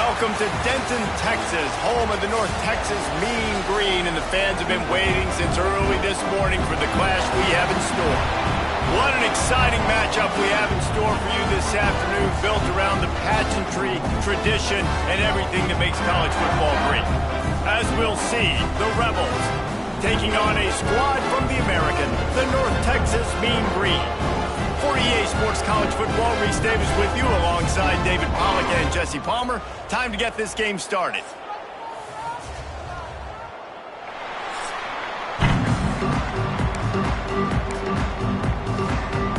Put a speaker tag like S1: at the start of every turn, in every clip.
S1: Welcome to Denton, Texas, home of the North Texas Mean Green, and the fans have been waiting since early this morning for the clash we have in store. What an exciting matchup we have in store for you this afternoon, built around the pageantry, tradition, and everything that makes college football great. As we'll see, the Rebels taking on a squad from the American, the North Texas Mean Green. For EA Sports College Football, Reese Davis with you alongside David Pollack and Jesse Palmer. Time to get this game started.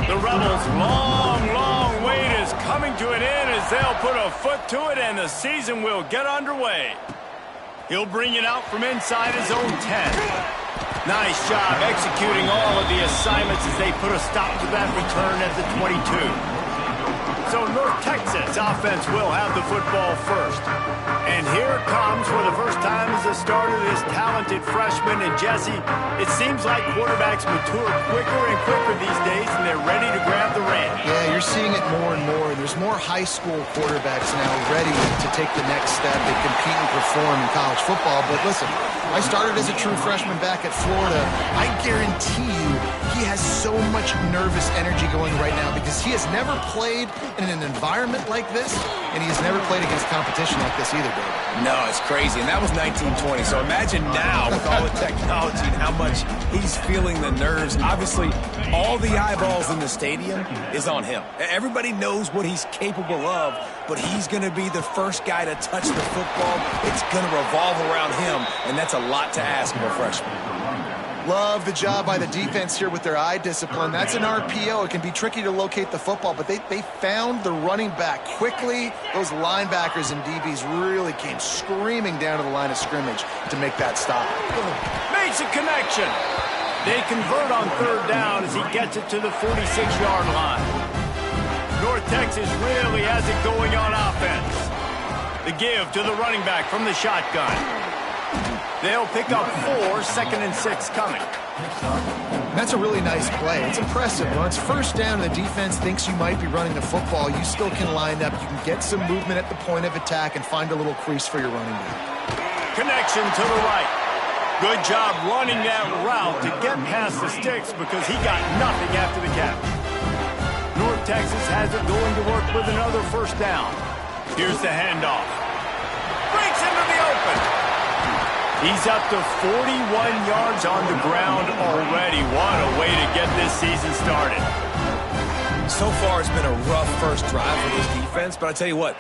S1: The Rebels' long wait is coming to an end as they'll put a foot to it and the season will get underway. He'll bring it out from inside his own 10. Nice job executing all of the assignments as they put a stop to that return at the 22. So North Texas offense will have the football first. And here it comes for the first time as the starter, this talented freshman. And Jesse, it seems like quarterbacks mature quicker and quicker these days, and they're ready to grab the reins.
S2: Yeah, you're seeing it more and more. There's more high school quarterbacks now ready to take the next step and compete and perform in college football. But listen, I started as a true freshman back at Florida. I guarantee you he has so much nervous energy going right now because he has never played in an environment like this, and he has never played against competition like this either, David.
S3: No, it's crazy, and that was 1920. So imagine now with all the technology and how much he's feeling the nerves. Obviously, all the eyeballs in the stadium is on him. Everybody knows what he's capable of, but he's going to be the first guy to touch the football. It's going to revolve around him, and that's a lot to ask of a freshman.
S2: Love the job by the defense here with their eye discipline. That's an RPO. It can be tricky to locate the football, but they found the running back quickly. Those linebackers and DBs really came screaming down to the line of scrimmage to make that stop.
S1: Makes a connection. They convert on third down as he gets it to the 46-yard line. North Texas really has it going on offense. The give to the running back from the shotgun. They'll pick up 4, 2nd and 6 coming.
S2: That's a really nice play. It's impressive. When it's first down and the defense thinks you might be running the football, you still can line up. You can get some movement at the point of attack and find a little crease for your running back.
S1: Connection to the right. Good job running that route to get past the sticks because he got nothing after the catch. North Texas has it going to work with another first down. Here's the handoff. Breaks into the open. He's up to 41 yards on the ground already. What a way to get this season started.
S3: So far, it's been a rough first drive for this defense, but I tell you what,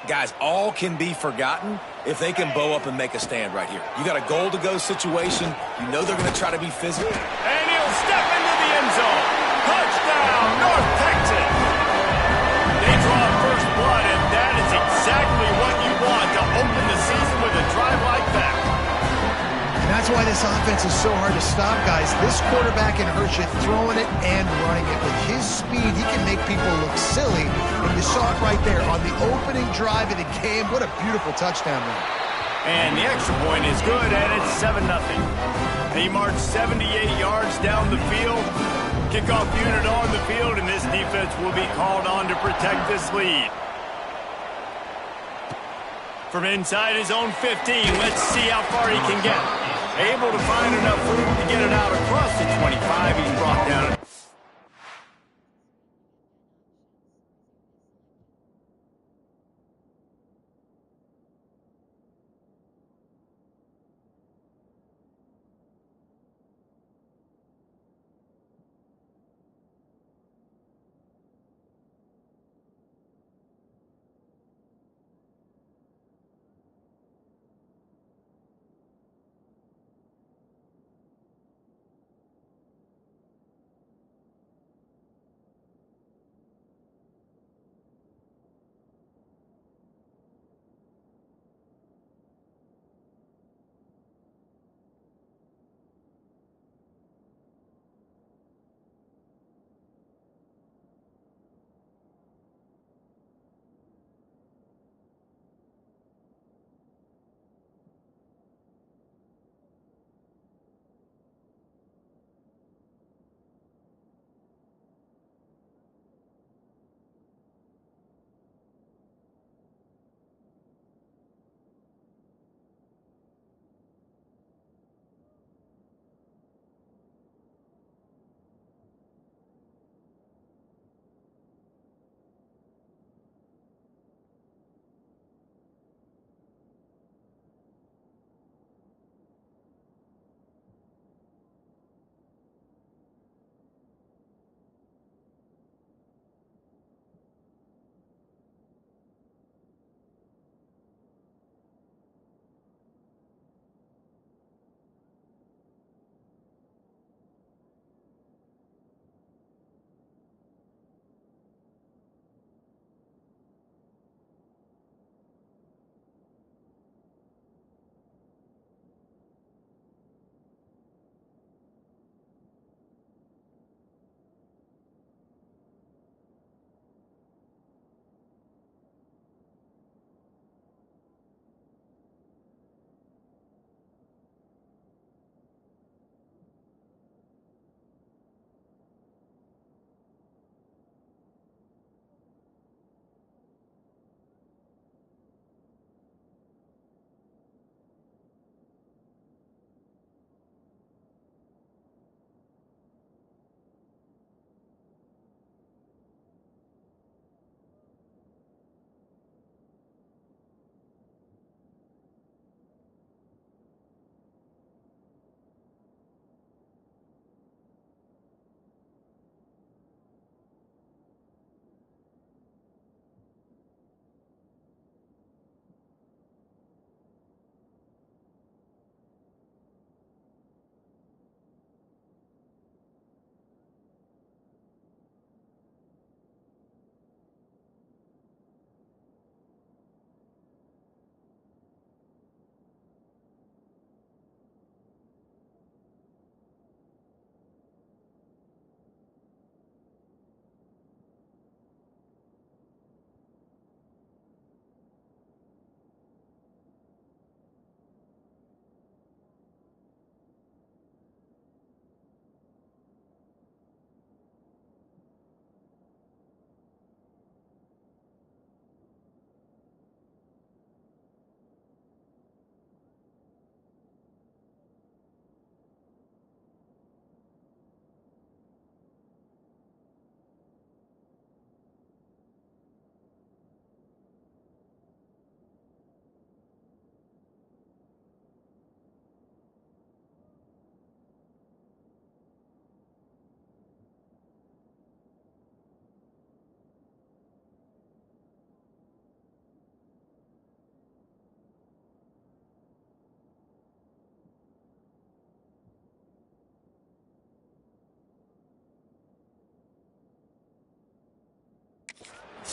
S3: guys, all can be forgotten if they can bow up and make a stand right here. You got a goal-to-go situation. You know they're going to try to be physical.
S1: And he'll step into the end zone. Touchdown, North Texas. They draw first blood, and that is exactly what you want to open the season with a drive like that.
S2: That's why this offense is so hard to stop, guys. This quarterback can hurt you throwing it and running it. With his speed, he can make people look silly. And you saw it right there on the opening drive of the game. What a beautiful touchdown run.
S1: And the extra point is good, and it's 7-0. He marched 78 yards down the field. Kickoff unit on the field, and this defense will be called on to protect this lead. From inside his own 15, let's see how far he can get. Able to find enough room to get it out across the 25. He's brought down.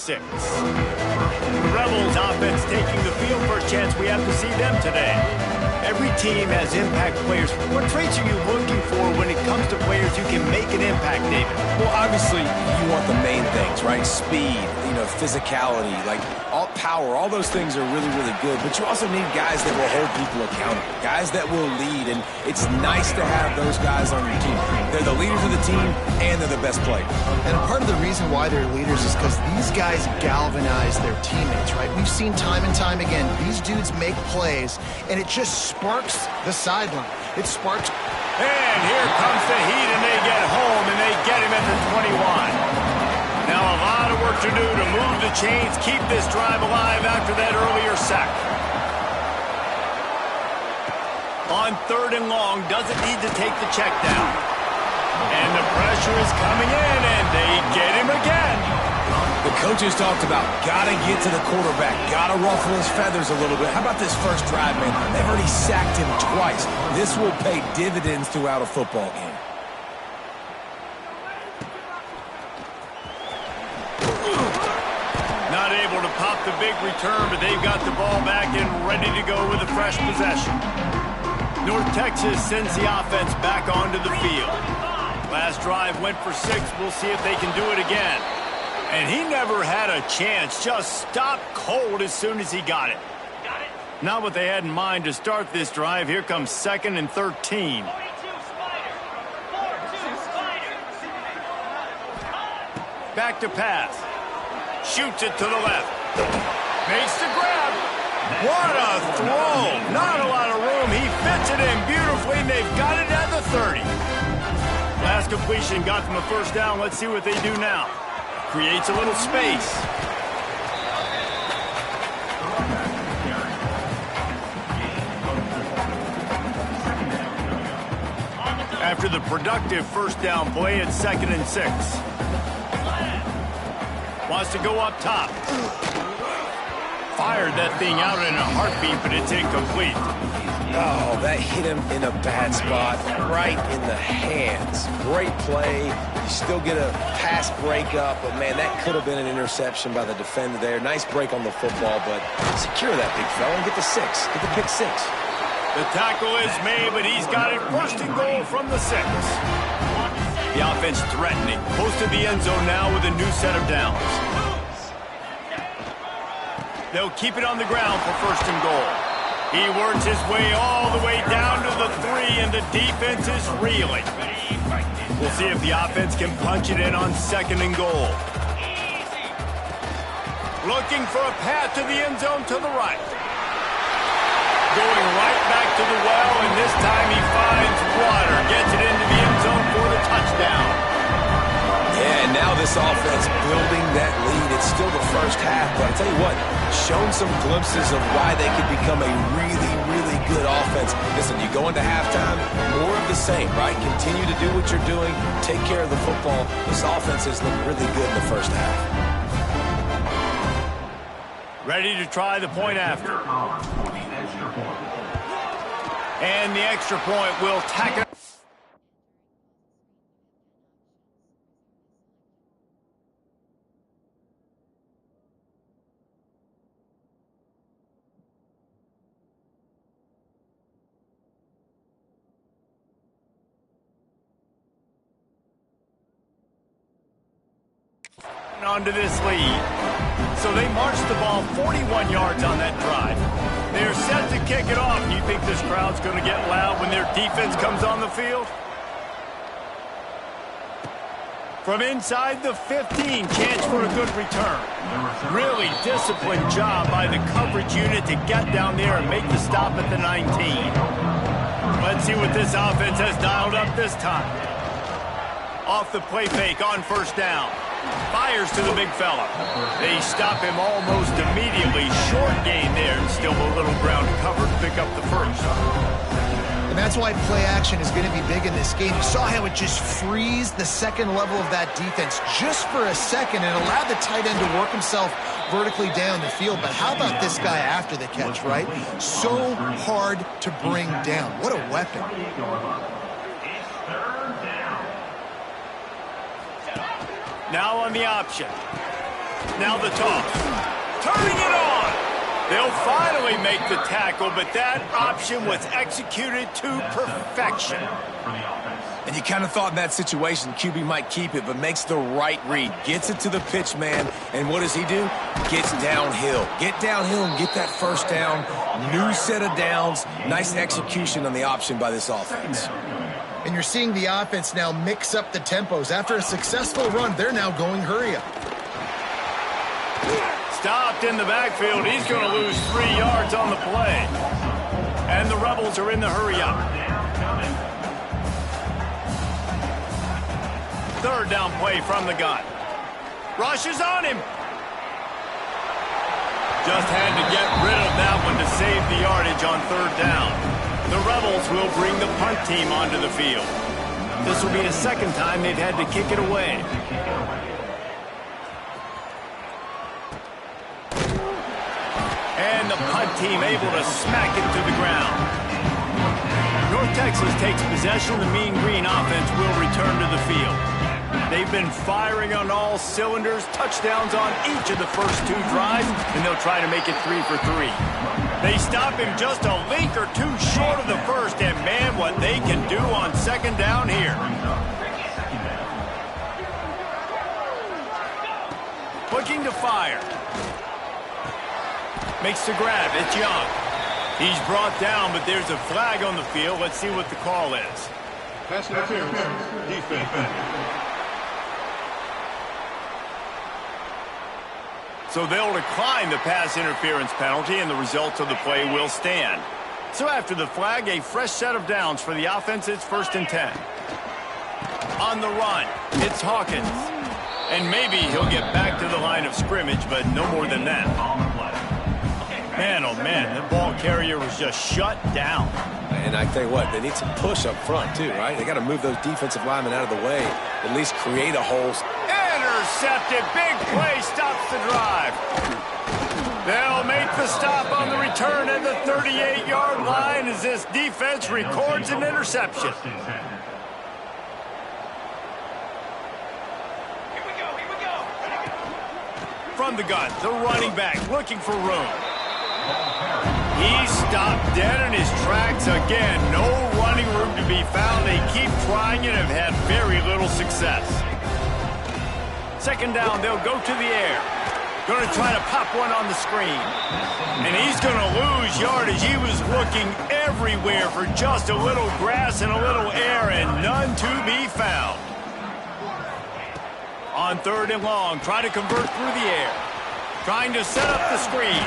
S1: 6. The Rebels offense taking the field. First chance we have to see them today. Every team has impact players. What traits are you looking for when it comes to players who can make an impact, David?
S3: Well, obviously, you want the main things, right? Speed, physicality, like all power, all those things are really, really good. But you also need guys that will hold people accountable, guys that will lead. And it's nice to have those guys on your team. They're the leaders of the team, and they're the best players.
S2: And a part of the reason why they're leaders is because these guys galvanize their teammates, right? We've seen time and time again, these dudes make plays, and it just sparks the sideline. It sparks.
S1: And here comes the Heat, and they get home, and they get him at the 21. Now a lot of work to do to move the chains, keep this drive alive after that earlier sack. On 3rd and long, doesn't need to take the check down. And the pressure is coming in, and they get him again.
S3: The coaches talked about gotta get to the quarterback, gotta ruffle his feathers a little bit. How about this first drive, man? They've already sacked him twice. This will pay dividends throughout a football game.
S1: Not able to pop the big return, but they've got the ball back and ready to go with a fresh possession. North Texas sends the offense back onto the field. Last drive went for 6. We'll see if they can do it again. And he never had a chance. Just stopped cold as soon as he got it. Not what they had in mind to start this drive. Here comes 2nd and 13. Back to pass. Shoots it to the left. Makes the grab. What a throw. Not a lot of room. He fits it in beautifully, and they've got it at the 30. Last completion got them a first down. Let's see what they do now. Creates a little space. After the productive first down play, it's 2nd and 6. Wants to go up top. Fired that thing out in a heartbeat, but it's incomplete.
S3: Oh, that hit him in a bad spot, right in the hands. Great play. You still get a pass breakup, but, man, that could have been an interception by the defender there. Nice break on the football, but secure that big fella and get the 6. Get the pick 6.
S1: The tackle is made, but he's got it 1st and goal from the 6. The offense threatening. Close to the end zone now with a new set of downs. They'll keep it on the ground for 1st and goal. He works his way all the way down to the 3, and the defense is reeling. We'll see if the offense can punch it in on 2nd and goal. Looking for a path to the end zone to the right. Going right back to the well, and this time he finds water. Gets it into the end zone for the touchdown.
S3: Yeah, and now this offense building that lead. It's still the first half, but I'll tell you what, shown some glimpses of why they could become a really, really good offense. Listen, you go into halftime, more of the same, right? Continue to do what you're doing, take care of the football. This offense has looked really good in the first half.
S1: Ready to try the point after. And the extra point will tack it. Onto this lead. So they marched the ball 41 yards on that drive. They're set to kick it off. Do you think this crowd's going to get loud when their defense comes on the field? From inside the 15, chance for a good return. Really disciplined job by the coverage unit to get down there and make the stop at the 19. Let's see what this offense has dialed up this time. Off the play fake on 1st down. Fires to the big fella. They stop him almost immediately. Short gain there, and still a little ground cover to pick up the 1st.
S2: And that's why play action is going to be big in this game. You saw how it just frees the 2nd level of that defense just for a second and allowed the tight end to work himself vertically down the field. But how about this guy after the catch, right? So hard to bring down. What a weapon.
S1: Now on the option. Now the toss. Turning it on. They'll finally make the tackle, but that option was executed to perfection.
S3: And you kind of thought in that situation QB might keep it, but makes the right read. Gets it to the pitch man, and what does he do? Gets downhill. Get downhill and get that first down. New set of downs. Nice execution on the option by this offense.
S2: And you're seeing the offense now mix up the tempos. After a successful run, they're now going hurry up.
S1: Stopped in the backfield. He's going to lose 3 yards on the play. And the Rebels are in the hurry up. Third down play from the gun. Rush is on him. Just had to get rid of that one to save the yardage on third down. The Rebels will bring the punt team onto the field. This will be the second time they've had to kick it away. And the punt team able to smack it to the ground. North Texas takes possession. The Mean Green offense will return to the field. They've been firing on all cylinders, touchdowns on each of the first 2 drives, and they'll try to make it 3 for 3. They stop him just a link or 2 short of the first, and man, what they can do on second down here. Looking to fire. Makes the grab. It's Young. He's brought down, but there's a flag on the field. Let's see what the call is.
S4: Pass interference. Defense.
S1: So they'll decline the pass interference penalty, and the results of the play will stand. So after the flag, a fresh set of downs for the offense. It's 1st and 10. On the run, it's Hawkins. And maybe he'll get back to the line of scrimmage, but no more than that. Man, oh man, the ball carrier was just shut down.
S3: And I tell you what, they need some push up front too, right? They got to move those defensive linemen out of the way, at least create a hole.
S1: Intercepted. Big play stops the drive. They'll make the stop on the return at the 38-yard line as this defense records an interception. From the gun, the running back looking for room. He stopped dead in his tracks again. No running room to be found. They keep trying and have had very little success. Second down, they'll go to the air. Going to try to pop one on the screen. And he's going to lose yardage. He was looking everywhere for just a little grass and a little air, and none to be found. On third and long, try to convert through the air. Trying to set up the screen.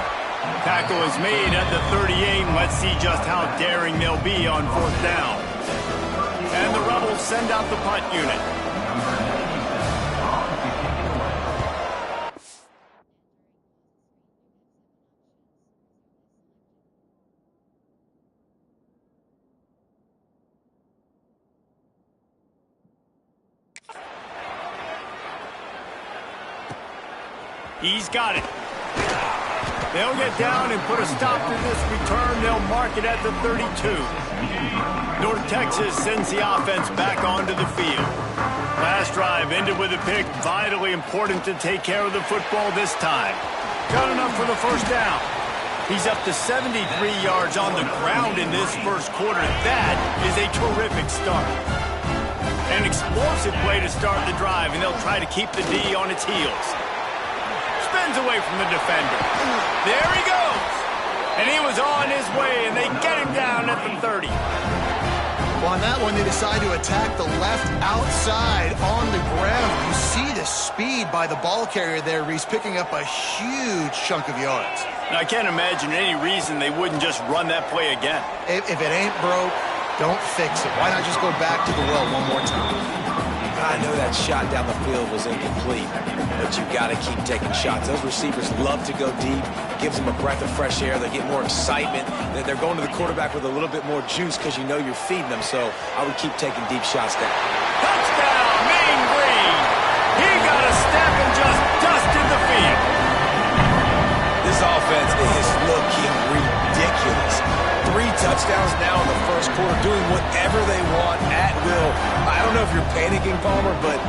S1: Tackle is made at the 38. Let's see just how daring they'll be on fourth down. And the Rebels send out the punt unit. He's got it. They'll get down and put a stop to this return. They'll mark it at the 32. North Texas sends the offense back onto the field. Last drive ended with a pick. Vitally important to take care of the football this time. Got enough for the first down. He's up to 73 yards on the ground in this first quarter. That is a terrific start. An explosive play to start the drive, and they'll try to keep the D on its heels. Spins away from the defender. There he goes. And he was on his way, and they get him down at the 30.
S2: Well, on that one, they decide to attack the left outside on the ground. You see the speed by the ball carrier there, Reese, picking up a huge chunk of yards.
S1: Now, I can't imagine any reason they wouldn't just run that play again.
S2: If it ain't broke, don't fix it. Why not just go back to the well one more time?
S3: I know that shot down the field was incomplete, but you got to keep taking shots. Those receivers love to go deep. Gives them a breath of fresh air. They get more excitement. They're going to the quarterback with a little bit more juice because you know you're feeding them. So I would keep taking deep shots down.
S1: Touchdown, Mean Green. He got a step and just dusted the field.
S3: This offense is looking ridiculous. 3 touchdowns now in the first quarter, doing whatever they want at will. I don't know if you're panicking, Palmer, but,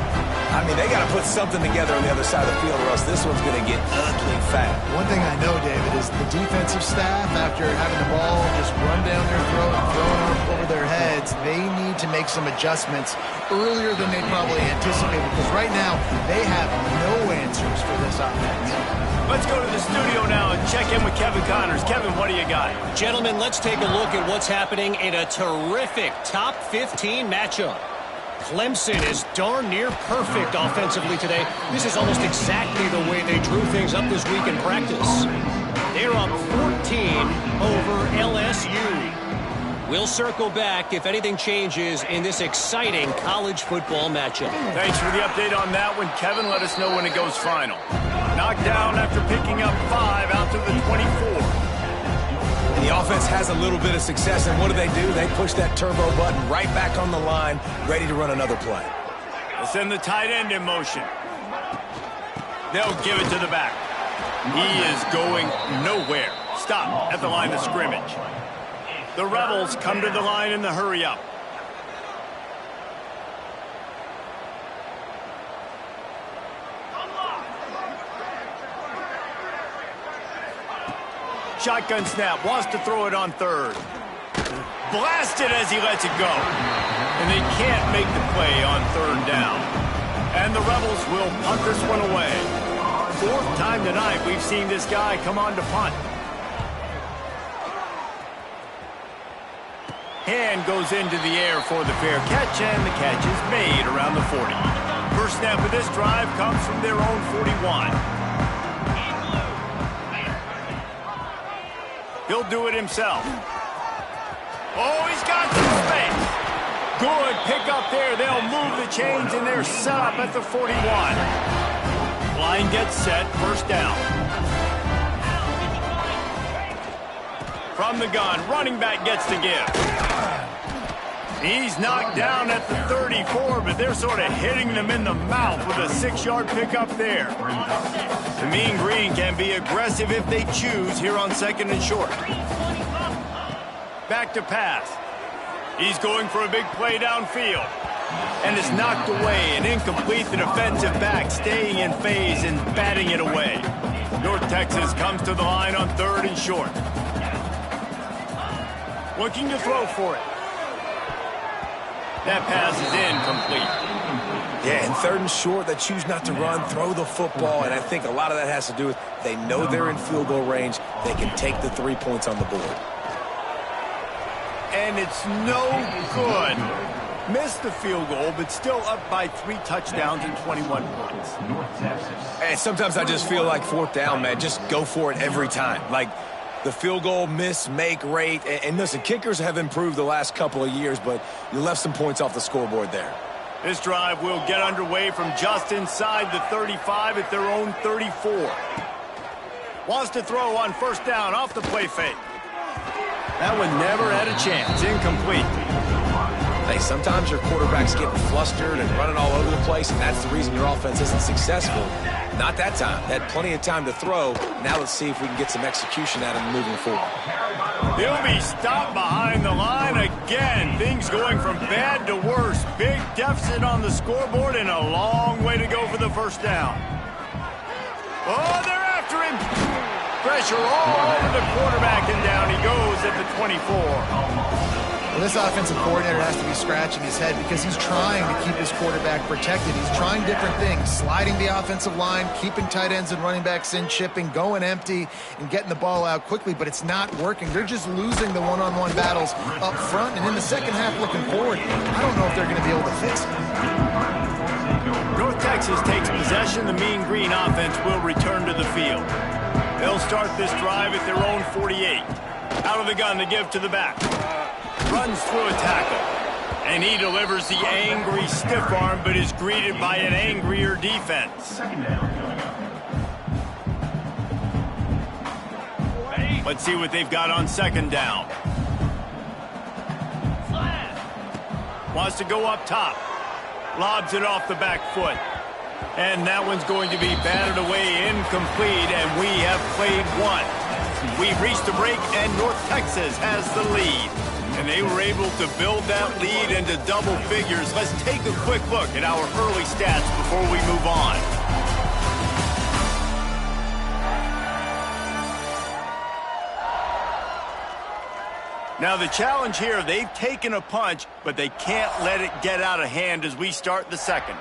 S3: I mean, they got to put something together on the other side of the field or else this one's going to get ugly fast.
S2: One thing I know, David, is the defensive staff, after having the ball just run down their throat and thrown up over their heads, they need to make some adjustments earlier than they probably anticipated, because right now they have no answers for this offense.
S1: Let's go to the studio now and check in with Kevin Connors. Kevin, what do you got?
S5: Gentlemen, let's take a look at what's happening in a terrific top 15 matchup. Clemson is darn near perfect offensively today. This is almost exactly the way they drew things up this week in practice. They're up 14 over LSU. We'll circle back if anything changes in this exciting college football matchup.
S1: Thanks for the update on that one, Kevin. Let us know when it goes final. Knocked down after picking up 5 out to the 24.
S3: And the offense has a little bit of success, and what do? They push that turbo button right back on the line, ready to run another play.
S1: They'll send the tight end in motion. They'll give it to the back. He is going nowhere. Stop at the line of scrimmage. The Rebels come to the line in the hurry-up. Shotgun snap, wants to throw it on third. Blasted as he lets it go. And they can't make the play on third down. And the Rebels will punt this one away. 4th time tonight we've seen this guy come on to punt. Hand goes into the air for the fair catch, and the catch is made around the 40. First snap of this drive comes from their own 41. He'll do it himself. Oh, he's got some space. Good pick up there. They'll move the chains, and they're set up at the 41. Line gets set, first down. From the gun, running back gets to give. He's knocked down at the 34, but they're sort of hitting them in the mouth with a 6-yard pickup there. The Mean Green can be aggressive if they choose here on 2nd and short. Back to pass. He's going for a big play downfield. And it's knocked away and incomplete. The defensive back staying in phase and batting it away. North Texas comes to the line on 3rd and short. Looking to throw for it. That pass is incomplete.
S3: Yeah, and 3rd and short, they choose not to run, throw the football, and I think a lot of that has to do with they know they're in field goal range. They can take the 3 points on the board.
S1: And it's no good. Missed the field goal, but still up by 3 touchdowns and 21 points.
S3: And sometimes I just feel like 4th down, man, just go for it every time. Like, the field goal miss-make rate. And listen, kickers have improved the last couple of years, but you left some points off the scoreboard there.
S1: This drive will get underway from just inside the 35 at their own 34. Wants to throw on first down off the play fake. That one never had a chance. Incomplete.
S3: Hey, sometimes your quarterback's getting flustered and running all over the place, and that's the reason your offense isn't successful. Not that time. They had plenty of time to throw. Now let's see if we can get some execution out of him moving forward.
S1: He'll be stopped behind the line again. Things going from bad to worse. Big deficit on the scoreboard and a long way to go for the first down. Oh, they're after him. Pressure all over the quarterback, and down he goes at the 24.
S2: Well, this offensive coordinator has to be scratching his head because he's trying to keep his quarterback protected. He's trying different things, sliding the offensive line, keeping tight ends and running backs in, chipping, going empty, and getting the ball out quickly, but it's not working. They're just losing the one-on-one battles up front, and in the second half looking forward, I don't know if they're going to be able to fix it.
S1: North Texas takes possession. The Mean Green offense will return to the field. They'll start this drive at their own 48. Out of the gun to give to the back. Runs through a tackle. And he delivers the angry stiff arm, but is greeted by an angrier defense. Let's see what they've got on 2nd down. Wants to go up top. Lobs it off the back foot. And that one's going to be batted away, incomplete, and we have played one. We've reached the break, and North Texas has the lead. And they were able to build that lead into double figures. Let's take a quick look at our early stats before we move on. Now the challenge here, they've taken a punch, but they can't let it get out of hand as we start the second.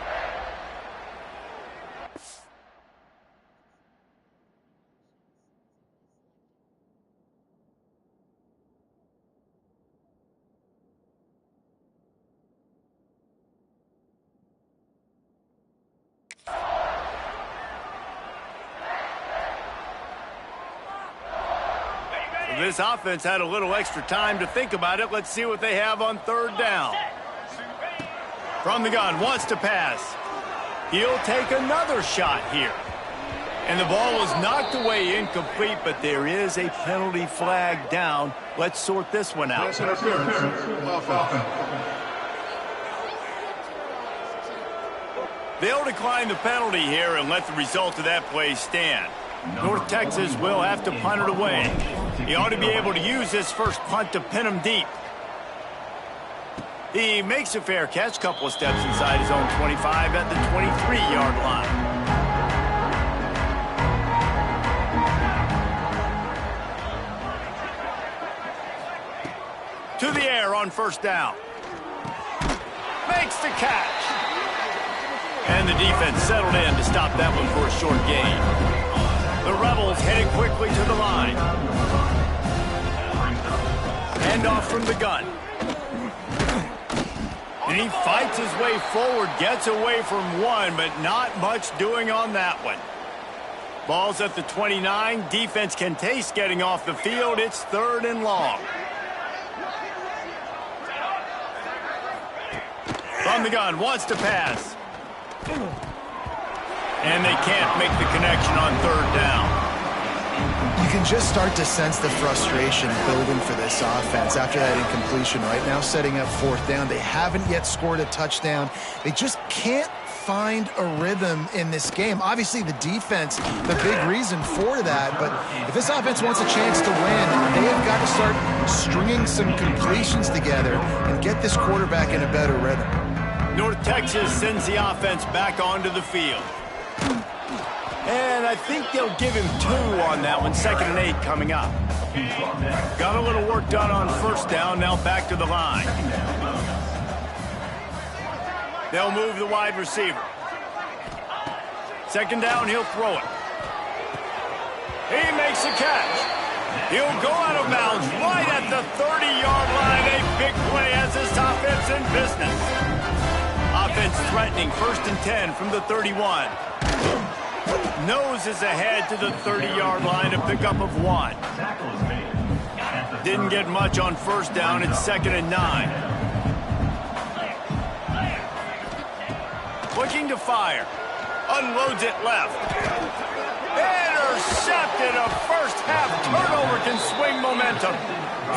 S1: This offense had a little extra time to think about it. Let's see what they have on third down. From the gun, wants to pass. He'll take another shot here. And the ball is knocked away incomplete, but there is a penalty flag down. Let's sort this one out. They'll decline the penalty here and let the result of that play stand. North Texas will have to punt it away. He ought to be able to use this first punt to pin him deep. He makes a fair catch, couple of steps inside his own 25 at the 23-yard line. To the air on first down. Makes the catch. And the defense settled in to stop that one for a short gain. The Rebels headed quickly to the line. Handoff from the gun. And he fights his way forward, gets away from one, but not much doing on that one. Ball's at the 29. Defense can taste getting off the field. It's third and long. From the gun, wants to pass. And they can't make the connection on third down.
S2: You can just start to sense the frustration building for this offense after that incompletion. Right now, setting up fourth down. They haven't yet scored a touchdown. They just can't find a rhythm in this game. Obviously, the defense, the big reason for that. But if this offense wants a chance to win, they have got to start stringing some completions together and get this quarterback in a better rhythm.
S1: North Texas sends the offense back onto the field. And I think they'll give him 2 on that one. 2nd and 8 coming up. Got a little work done on first down. Now back to the line. They'll move the wide receiver. 2nd down, he'll throw it. He makes a catch. He'll go out of bounds right at the 30-yard line. A big play as this offense in business. Offense threatening, 1st and 10 from the 31. Noses ahead to the 30-yard line, a pickup of 1. Didn't get much on first down. It's 2nd and 9. Looking to fire. Unloads it left. Intercepted. A first-half turnover can swing momentum.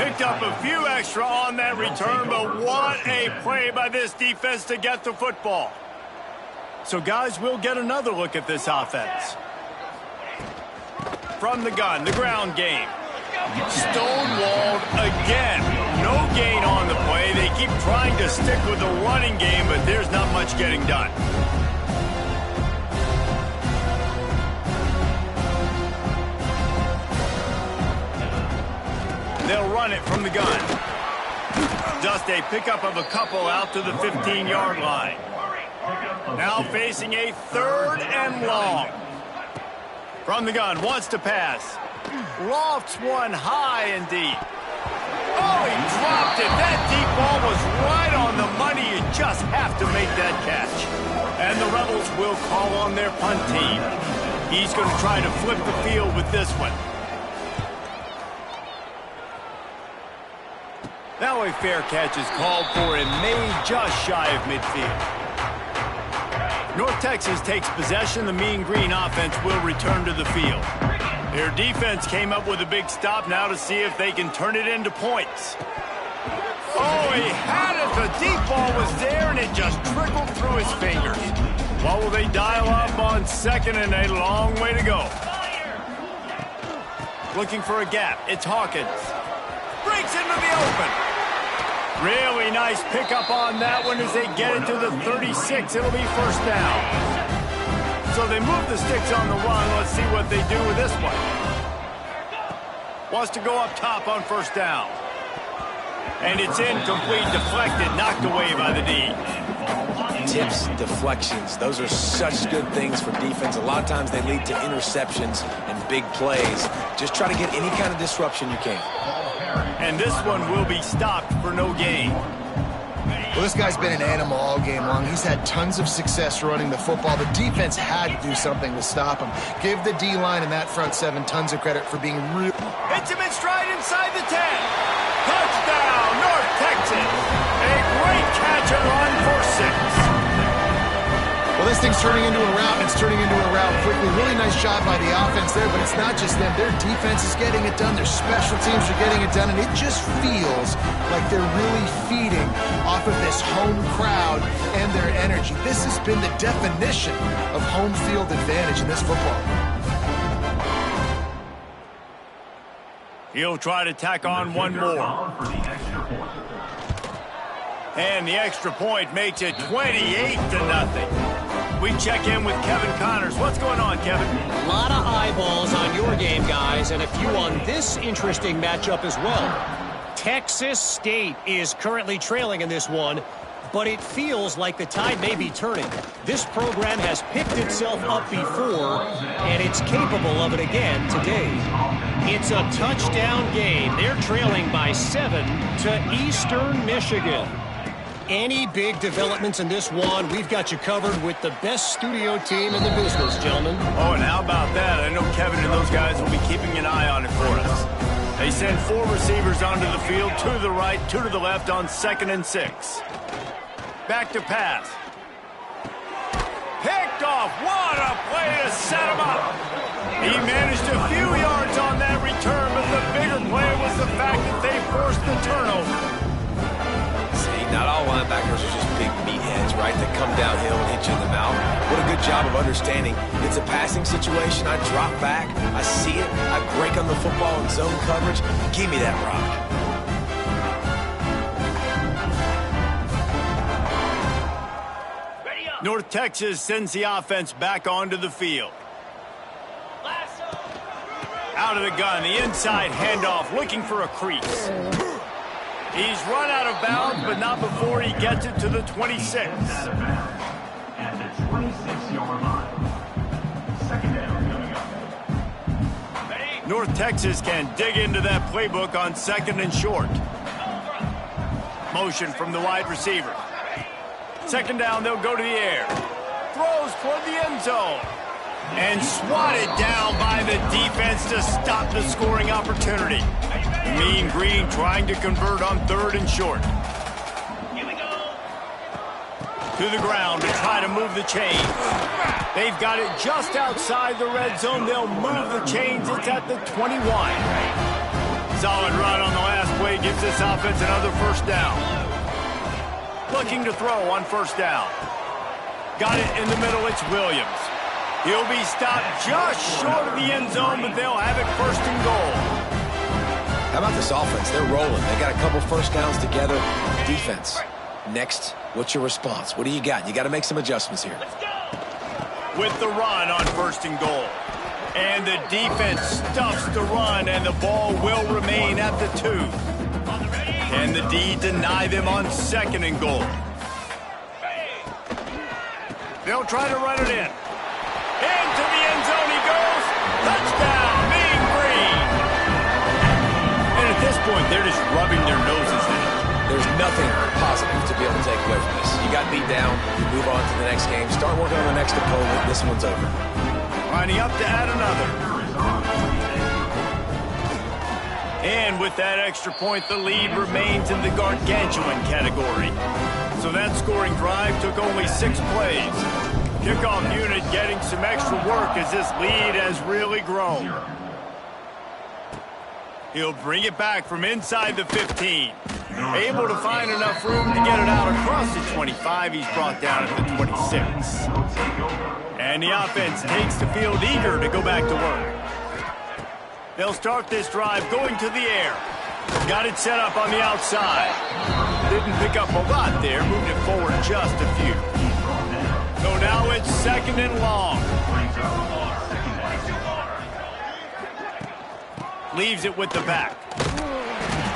S1: Picked up a few extra on that return, but what a play by this defense to get the football. So, guys, we'll get another look at this offense. From the gun, the ground game. Stonewalled again. No gain on the play. They keep trying to stick with the running game, but there's not much getting done. They'll run it from the gun. Just a pickup of a couple out to the 15-yard line. Now facing a 3rd and long. From the gun, wants to pass. Lofts one high and deep. Oh, he dropped it. That deep ball was right on the money. You just have to make that catch. And the Rebels will call on their punt team. He's going to try to flip the field with this one. Now a fair catch is called for and made just shy of midfield. North Texas takes possession. The Mean Green offense will return to the field. Their defense came up with a big stop now to see if they can turn it into points. Oh, he had it. The deep ball was there, and it just trickled through his fingers. What will they dial up on 2nd and a long way to go? Looking for a gap. It's Hawkins. Breaks into the open. Really nice pickup on that one as they get it to the 36. It'll be first down. So they move the sticks on the run. Let's see what they do with this one. Wants to go up top on first down. And it's incomplete, deflected, knocked away by the D.
S3: Tips, deflections, those are such good things for defense. A lot of times they lead to interceptions and big plays. Just try to get any kind of disruption you can.
S1: And this one will be stopped for no gain.
S2: Well, this guy's been an animal all game long. He's had tons of success running the football. The defense had to do something to stop him. Give the D-line and that front seven tons of credit for being real.
S1: Hits him in stride inside the 10. Touchdown, North Texas. A great catch and run for 6.
S2: Well, this thing's turning into a rout, and it's turning into a rout quickly. Really nice job by the offense there, but it's not just them. Their defense is getting it done. Their special teams are getting it done, and it just feels like they're really feeding off of this home crowd and their energy. This has been the definition of home field advantage in this football.
S1: He'll try to tack on one more. And the extra point makes it 28-0. We check in with Kevin Connors. What's going on, Kevin?
S5: A lot of eyeballs on your game, guys, and a few on this interesting matchup as well. Texas State is currently trailing in this one, but it feels like the tide may be turning. This program has picked itself up before, and it's capable of it again today. It's a touchdown game. They're trailing by 7 to Eastern Michigan. Any big developments in this one, we've got you covered with the best studio team in the business, gentlemen.
S1: Oh, and how about that? I know Kevin and those guys will be keeping an eye on it for us. They send 4 receivers onto the field, 2 to the right, 2 to the left on 2nd and 6. Back to pass. Picked off. What a play to set him up. He managed a few yards on that return, but the bigger play was the fact that they forced the turnover.
S3: Not all linebackers are just big meatheads, right, that come downhill and hit you in the mouth. What a good job of understanding. It's a passing situation. I drop back. I see it. I break on the football in zone coverage. Give me that rock.
S1: North Texas sends the offense back onto the field. Out of the gun, the inside handoff, looking for a crease. He's run out of bounds, but not before he gets it to the 26.
S4: At the 26-yard line. Second down coming up.
S1: North Texas can dig into that playbook on 2nd and short. Motion from the wide receiver. 2nd down, they'll go to the air. Throws toward the end zone. And swatted down by the defense to stop the scoring opportunity. Mean Green trying to convert on 3rd and short. Here we go. To the ground to try to move the chains. They've got it just outside the red zone. They'll move the chains. It's at the 21. Solid run on the last play gives this offense another first down. Looking to throw on first down. Got it in the middle. It's Williams. He'll be stopped just short of the end zone, but they'll have it 1st and goal.
S3: How about this offense? They're rolling. They got a couple first downs together. Defense. Next, what's your response? What do you got? You got to make some adjustments here.
S1: With the run on 1st and goal. And the defense stuffs the run, and the ball will remain at the 2. And the D deny them on 2nd and goal. They'll try to run it in. Into the end zone he goes. Touchdown, Mean Green. And at this point, they're just rubbing their noses in it.
S3: There's nothing positive to be able to take away from this. You got beat down, you move on to the next game, start working on the next opponent. This one's over.
S1: Lining up to add another. And with that extra point, the lead remains in the gargantuan category. So that scoring drive took only 6 plays. Kickoff unit getting some extra work as this lead has really grown. He'll bring it back from inside the 15. Able to find enough room to get it out across the 25. He's brought down at the 26. And the offense takes the field eager to go back to work. They'll start this drive going to the air. Got it set up on the outside. Didn't pick up a lot there. Moved it forward just a few. So now it's 2nd and long. Leaves it with the back.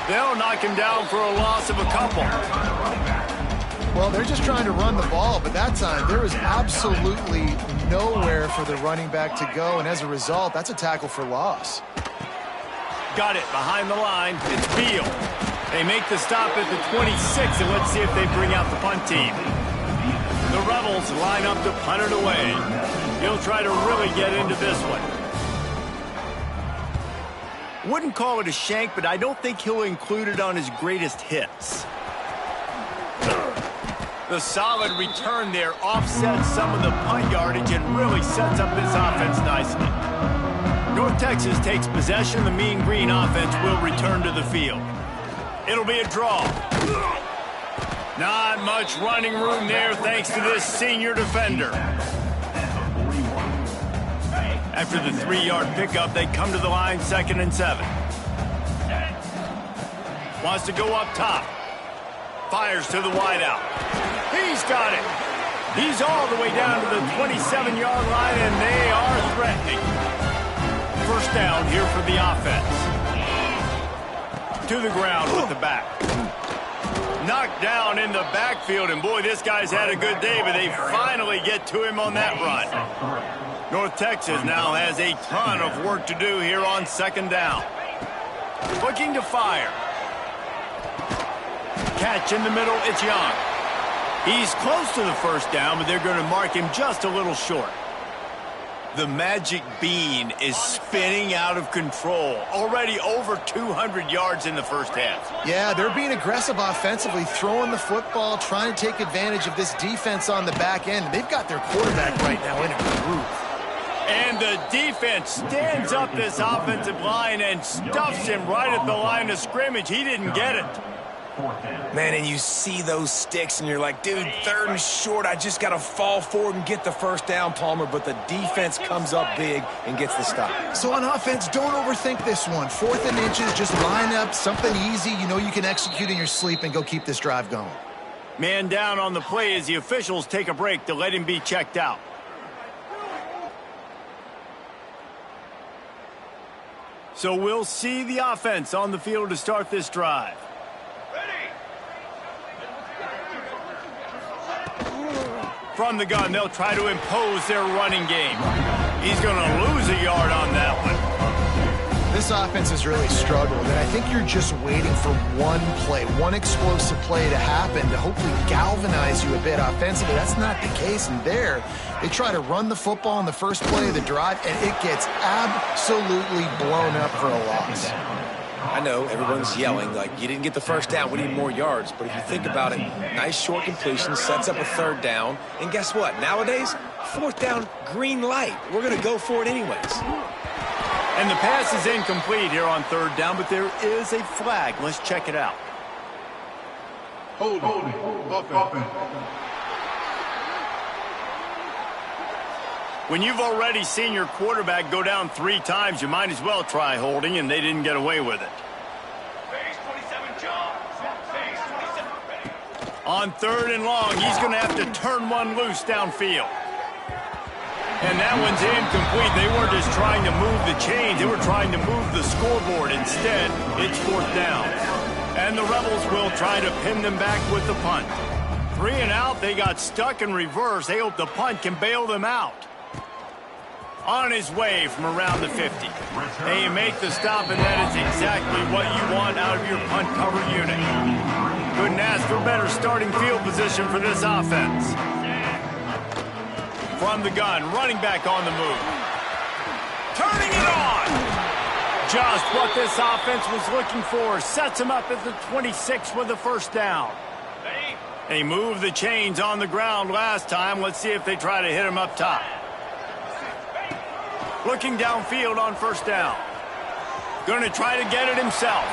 S1: They'll knock him down for a loss of a couple.
S2: Well, they're just trying to run the ball, but that time there was absolutely nowhere for the running back to go, and as a result, that's a tackle for loss.
S1: Got it behind the line. It's Beal. They make the stop at the 26, and let's see if they bring out the punt team. The Rebels line up to punt it away. He'll try to really get into this one. Wouldn't call it a shank, but I don't think he'll include it on his greatest hits. The solid return there offsets some of the punt yardage and really sets up this offense nicely. North Texas takes possession. The Mean Green offense will return to the field. It'll be a draw. Not much running room there thanks to this senior defender. After the 3-yard pickup, they come to the line 2nd and 7. Wants to go up top. Fires to the wideout. He's got it. He's all the way down to the 27-yard line, and they are threatening. First down here for the offense. To the ground with the back. Knocked down in the backfield, and boy, this guy's had a good day, but they finally get to him on that run. North Texas now has a ton of work to do here on 2nd down. Looking to fire. Catch in the middle, it's Young. He's close to the first down, but they're going to mark him just a little short. The magic bean is spinning out of control. Already over 200 yards in the first half.
S2: Yeah, they're being aggressive offensively, throwing the football, trying to take advantage of this defense on the back end. They've got their quarterback right now in a groove.
S1: And the defense stands up this offensive line and stuffs him right at the line of scrimmage. He didn't get it.
S3: Man, and you see those sticks, and you're like, dude, 3rd and short. I just got to fall forward and get the first down, Palmer. But the defense comes up big and gets the stop.
S2: So on offense, don't overthink this one. 4th and inches, just line up, something easy you know you can execute in your sleep and go keep this drive going.
S1: Man down on the play as the officials take a break to let him be checked out. So we'll see the offense on the field to start this drive. From the gun, they'll try to impose their running game. He's going to lose a yard on that one.
S2: This offense has really struggled, and I think you're just waiting for one play, one explosive play to happen to hopefully galvanize you a bit offensively. That's not the case, and there, they try to run the football in the first play of the drive, and it gets absolutely blown up for a loss.
S3: I know everyone's yelling like, you didn't get the first down, we need more yards. But if you think about it, nice short completion, sets up a 3rd down. And guess what? Nowadays, 4th down, green light. We're going to go for it anyways.
S1: And the pass is incomplete here on 3rd down, but there is a flag. Let's check it out.
S6: Holding.
S1: When you've already seen your quarterback go down 3 times, you might as well try holding, and they didn't get away with it. On 3rd and long, he's going to have to turn one loose downfield. And that one's incomplete. They weren't just trying to move the chains. They were trying to move the scoreboard. Instead, it's 4th down. And the Rebels will try to pin them back with the punt. 3 and out, they got stuck in reverse. They hope the punt can bail them out. On his way from around the 50. They make the stop, and that is exactly what you want out of your punt cover unit. Couldn't ask for better starting field position for this offense. From the gun, running back on the move. Turning it on! Just what this offense was looking for. Sets him up at the 26 with the first down. They moved the chains on the ground last time. Let's see if they try to hit him up top. Looking downfield on 1st down. Going to try to get it himself.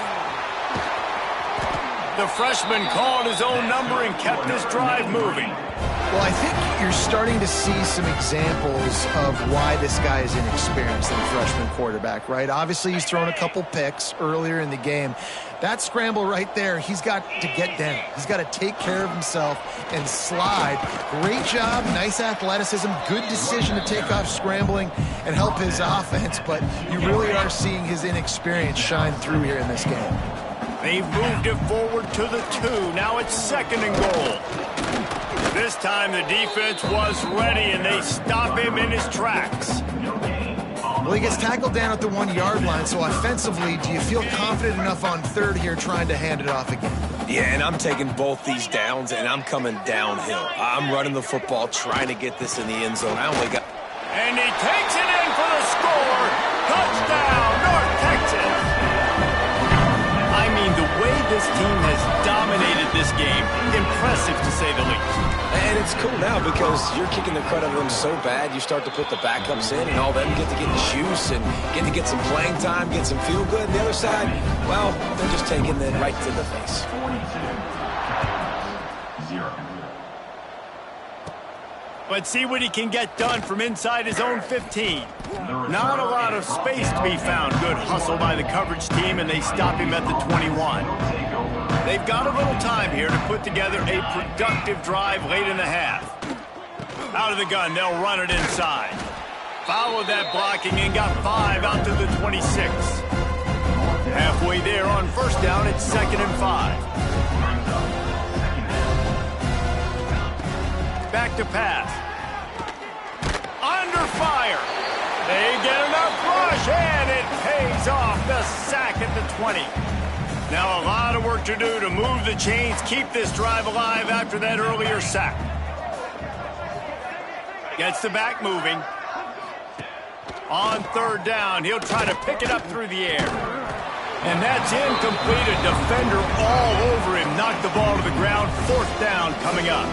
S1: The freshman called his own number and kept this drive moving.
S2: Well, I think you're starting to see some examples of why this guy is inexperienced in a freshman quarterback, right? Obviously, he's thrown a couple picks earlier in the game. That scramble right there, he's got to get down. He's got to take care of himself and slide. Great job, nice athleticism, good decision to take off scrambling and help his offense, but you really are seeing his inexperience shine through here in this game.
S1: They've moved it forward to the 2. Now it's 2nd and goal. This time the defense was ready, and they stop him in his tracks.
S2: Well, he gets tackled down at the 1-yard line, so offensively, do you feel confident enough on 3rd here trying to hand it off again?
S3: Yeah, and I'm taking both these downs, and I'm coming downhill. I'm running the football, trying to get this in the end zone.
S1: And he takes it in for the score. Touchdown, North Texas. I mean, the way this team has dominated this game, impressive to say the least.
S3: And it's cool now because you're kicking the crud out of them so bad, you start to put the backups in, and all them get to get juice and get some playing time, get some feel good. And the other side, well, they're just taking it right to the face.
S4: 0.
S1: Let's see what he can get done from inside his own 15. Not a lot of space to be found. Good hustle by the coverage team, and they stop him at the 21. They've got a little time here to put together a productive drive late in the half. Out of the gun, they'll run it inside. Followed that blocking and got 5 out to the 26. Halfway there on 1st down, it's 2nd and 5. Back to pass. Under fire. They get enough rush, and it pays off. The sack at the 20. Now a lot of work to do to move the chains, keep this drive alive after that earlier sack. Gets the back moving. On 3rd down, he'll try to pick it up through the air. And that's incomplete. A defender all over him. Knocked the ball to the ground. 4th down coming up.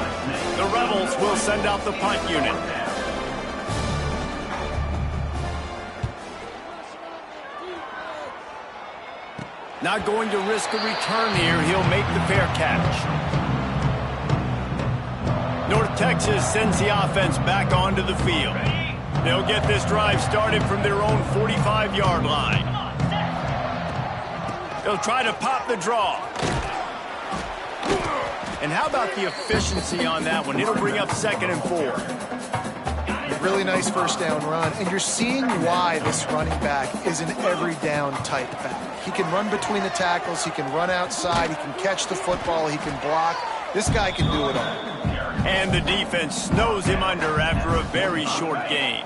S1: The Rebels will send out the punt unit. Not going to risk a return here. He'll make the fair catch. North Texas sends the offense back onto the field. They'll get this drive started from their own 45-yard line. They'll try to pop the draw. And how about the efficiency on that one? It'll bring up 2nd and 4.
S2: Really nice 1st down run, and you're seeing why this running back is an every down type back. He can run between the tackles, he can run outside, he can catch the football, he can block. This guy can do it all.
S1: And the defense snows him under after a very short gain.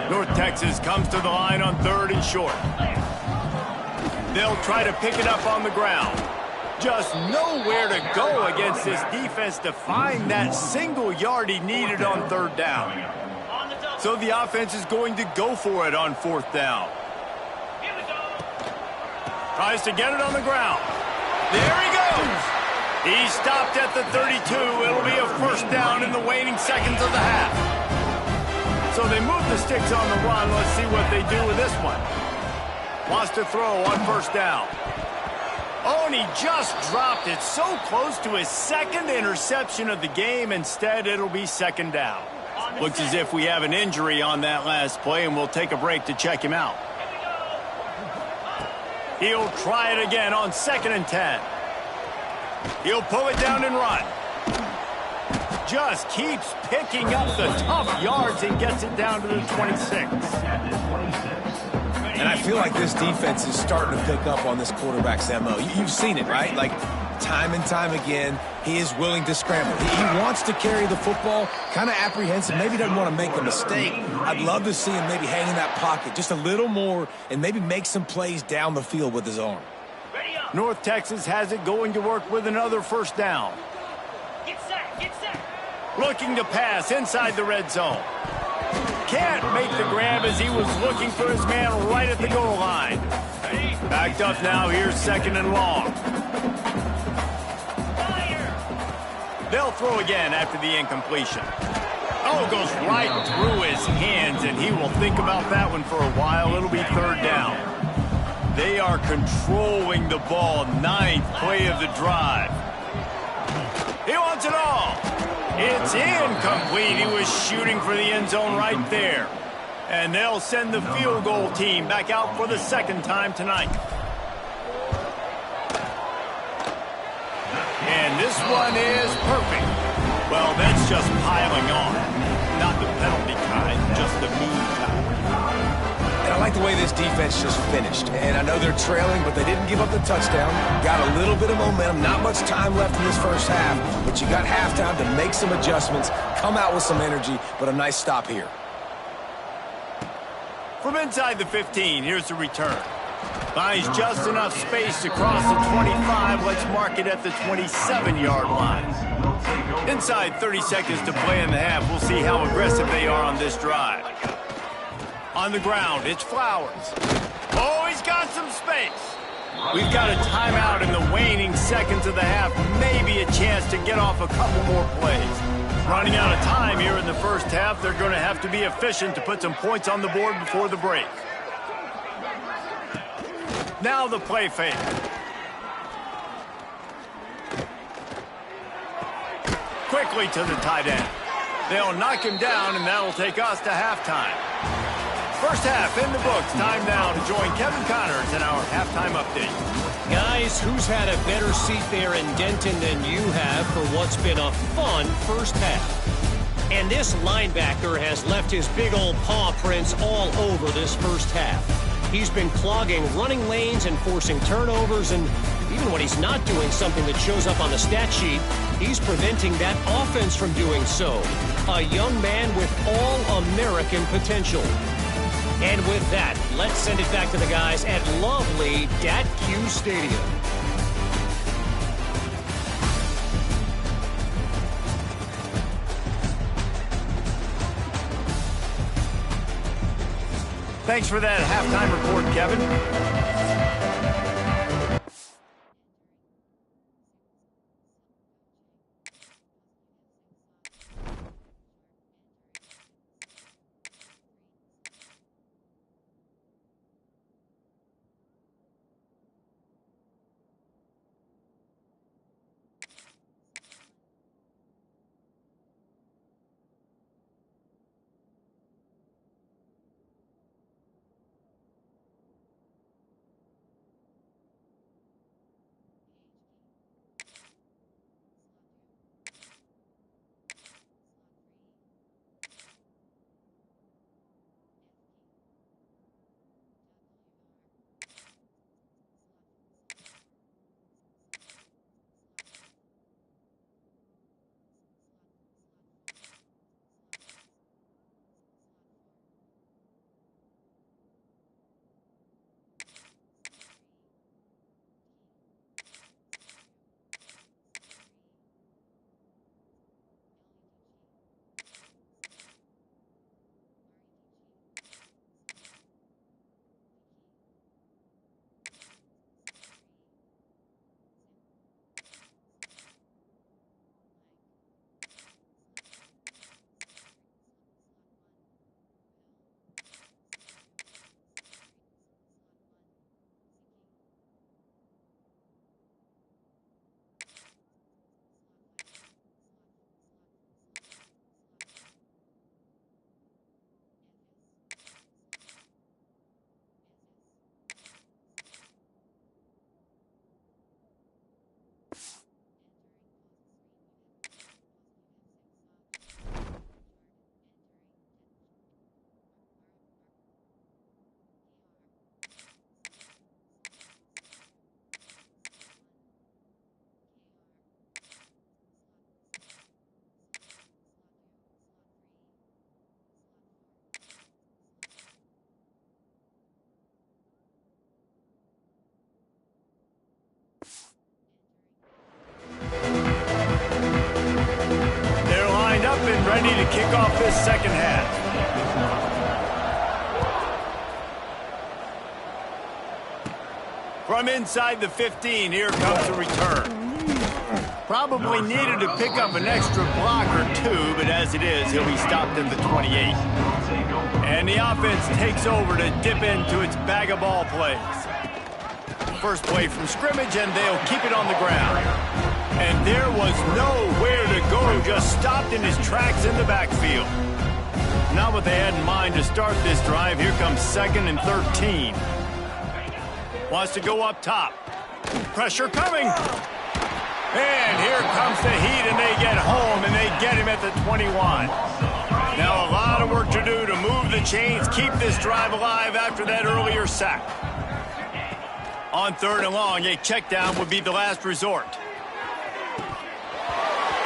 S1: North Texas comes to the line on 3rd and short. They'll try to pick it up on the ground. Just nowhere to go against this defense to find that single yard he needed on 3rd down. So the offense is going to go for it on 4th down. Tries to get it on the ground. There he goes. He stopped at the 32. It'll be a 1st down in the waning seconds of the half. So they move the sticks on the run. Let's see what they do with this one. Wants to throw on 1st down. Oh, and he just dropped it so close to his 2nd interception of the game. Instead, it'll be 2nd down. Looks as if we have an injury on that last play, and we'll take a break to check him out. He'll try it again on 2nd and 10. He'll pull it down and run. Just keeps picking up the tough yards and gets it down to the 26.
S3: And I feel like this defense is starting to pick up on this quarterback's MO. You've seen it, right? Like, time and time again, he is willing to scramble. He wants to carry the football, kind of apprehensive, maybe doesn't want to make a mistake. I'd love to see him maybe hang in that pocket just a little more and maybe make some plays down the field with his arm.
S1: North Texas has it going to work with another 1st down.
S7: Get set.
S1: Looking to pass inside the red zone. Can't make the grab as he was looking for his man right at the goal line. Backed up now, here's 2nd and long. They'll throw again after the incompletion. Oh, goes right through his hands, and he will think about that one for a while. It'll be 3rd down. They are controlling the ball. 9th play of the drive. He wants it all. It's incomplete. He was shooting for the end zone right there. And they'll send the field goal team back out for the 2nd time tonight. And this one is perfect. Well, that's just piling on. Not the penalty kind, just the mean kind.
S3: And I like the way this defense just finished. And I know they're trailing, but they didn't give up the touchdown. Got a little bit of momentum. Not much time left in this first half, but you got halftime to make some adjustments, come out with some energy, but a nice stop here.
S1: From inside the 15, here's the return. Finds just enough space to cross the 25. Let's mark it at the 27-yard line. Inside 30 seconds to play in the half. We'll see how aggressive they are on this drive. On the ground, it's Flowers. Oh, he's got some space. We've got a timeout in the waning seconds of the half. Maybe a chance to get off a couple more plays. Running out of time here in the first half. They're going to have to be efficient to put some points on the board before the break. Now the play fake. Quickly to the tight end. They'll knock him down, and that'll take us to halftime. First half in the books. Time now to join Kevin Connors in our halftime update.
S5: Guys, who's had a better seat there in Denton than you have for what's been a fun first half? And this linebacker has left his big old paw prints all over this first half. He's been clogging running lanes and forcing turnovers, and even when he's not doing something that shows up on the stat sheet, he's preventing that offense from doing so. A young man with all-American potential. And with that, let's send it back to the guys at lovely Dat-Q Stadium.
S1: Thanks for that halftime report, Kevin. And ready to kick off this second half. From inside the 15, here comes the return. Probably needed to pick up an extra block or two, but as it is, he'll be stopped at the 28. And the offense takes over to dip into its bag of ball plays. first play from scrimmage, and they'll keep it on the ground. And there was nowhere to go, just stopped in his tracks in the backfield. Not what they had in mind to start this drive. Here comes 2nd and 13. Wants to go up top. Pressure coming. And here comes the heat, and they get home, and they get him at the 21. Now a lot of work to do to move the chains, keep this drive alive after that earlier sack. On 3rd and long, a check down would be the last resort.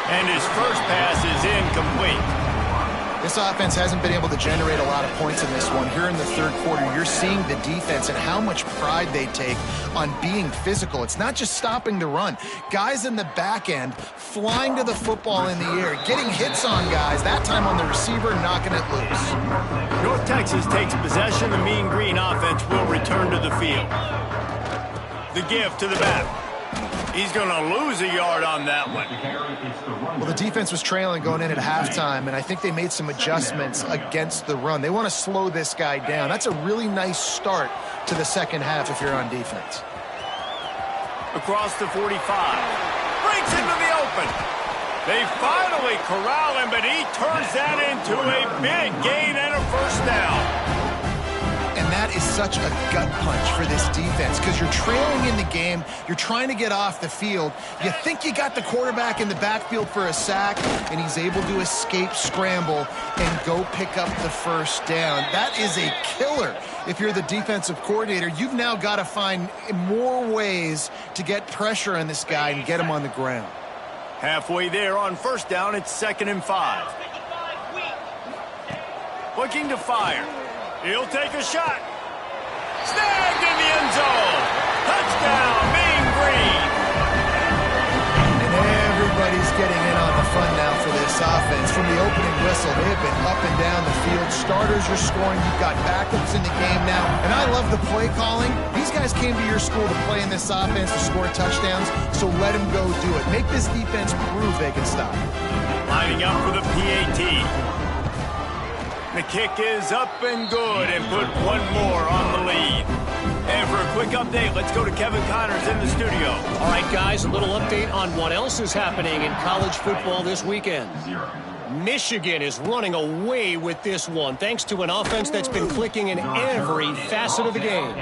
S1: And his first pass is incomplete.
S2: This offense hasn't been able to generate a lot of points in this one. Here in the 3rd quarter, you're seeing the defense and how much pride they take on being physical. It's not just stopping the run. Guys in the back end flying to the football in the air, getting hits on guys, that time on the receiver, knocking it loose.
S1: North Texas takes possession. The Mean Green offense will return to the field. The give to the back. He's going to lose a yard on that one.
S2: Well, the defense was trailing going in at halftime, and I think they made some adjustments against the run. They want to slow this guy down. That's a really nice start to the second half if you're on defense.
S1: Across the 45. Breaks into the open. They finally corral him, but he turns that into a big gain and a first down.
S2: And that is such a gut punch for this defense because you're trailing in the game. You're trying to get off the field. You think you got the quarterback in the backfield for a sack, and he's able to escape, scramble, and go pick up the first down. That is a killer if you're the defensive coordinator. You've now got to find more ways to get pressure on this guy and get him on the ground.
S1: Halfway there on first down, it's 2nd and 5. Looking to fire. He'll take a shot. Snagged in the end zone. Touchdown, Mean Green.
S2: And everybody's getting in on the fun now for this offense. From the opening whistle, they have been up and down the field. Starters are scoring. You've got backups in the game now. And I love the play calling. These guys came to your school to play in this offense to score touchdowns, so let them go do it. Make this defense prove they can stop.
S1: Lining up for the PAT. The kick is up and good, and put one more on the lead. And for a quick update, let's go to Kevin Connors in the studio.
S5: All right, guys, a little update on what else is happening in college football this weekend. Michigan is running away with this one, thanks to an offense that's been clicking in every facet of the game.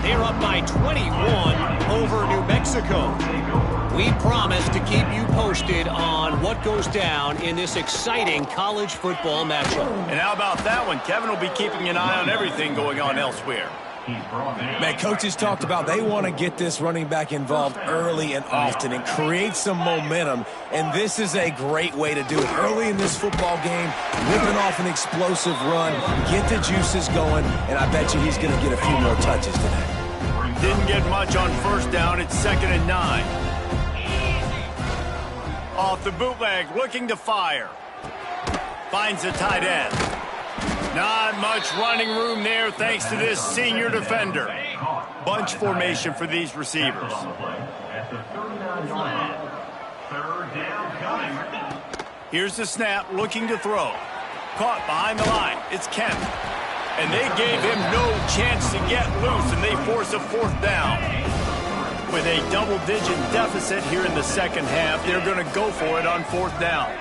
S5: They're up by 21 over New Mexico. We promise to keep you posted on what goes down in this exciting college football matchup.
S1: And how about that one? Kevin will be keeping an eye on everything going on elsewhere.
S3: Man, coaches talked about they want to get this running back involved early and often and create some momentum, and this is a great way to do it. Early in this football game, whipping off an explosive run, get the juices going, and I bet you he's going to get a few more touches today.
S1: Didn't get much on first down. It's 2nd and 9. Off the bootleg, looking to fire. Finds the tight end. Not much running room there thanks to this senior defender. Bunch formation for these receivers. Here's the snap, looking to throw. Caught behind the line. It's Kemp. And they gave him no chance to get loose, and they force a 4th down. With a double-digit deficit here in the second half, they're going to go for it on 4th down.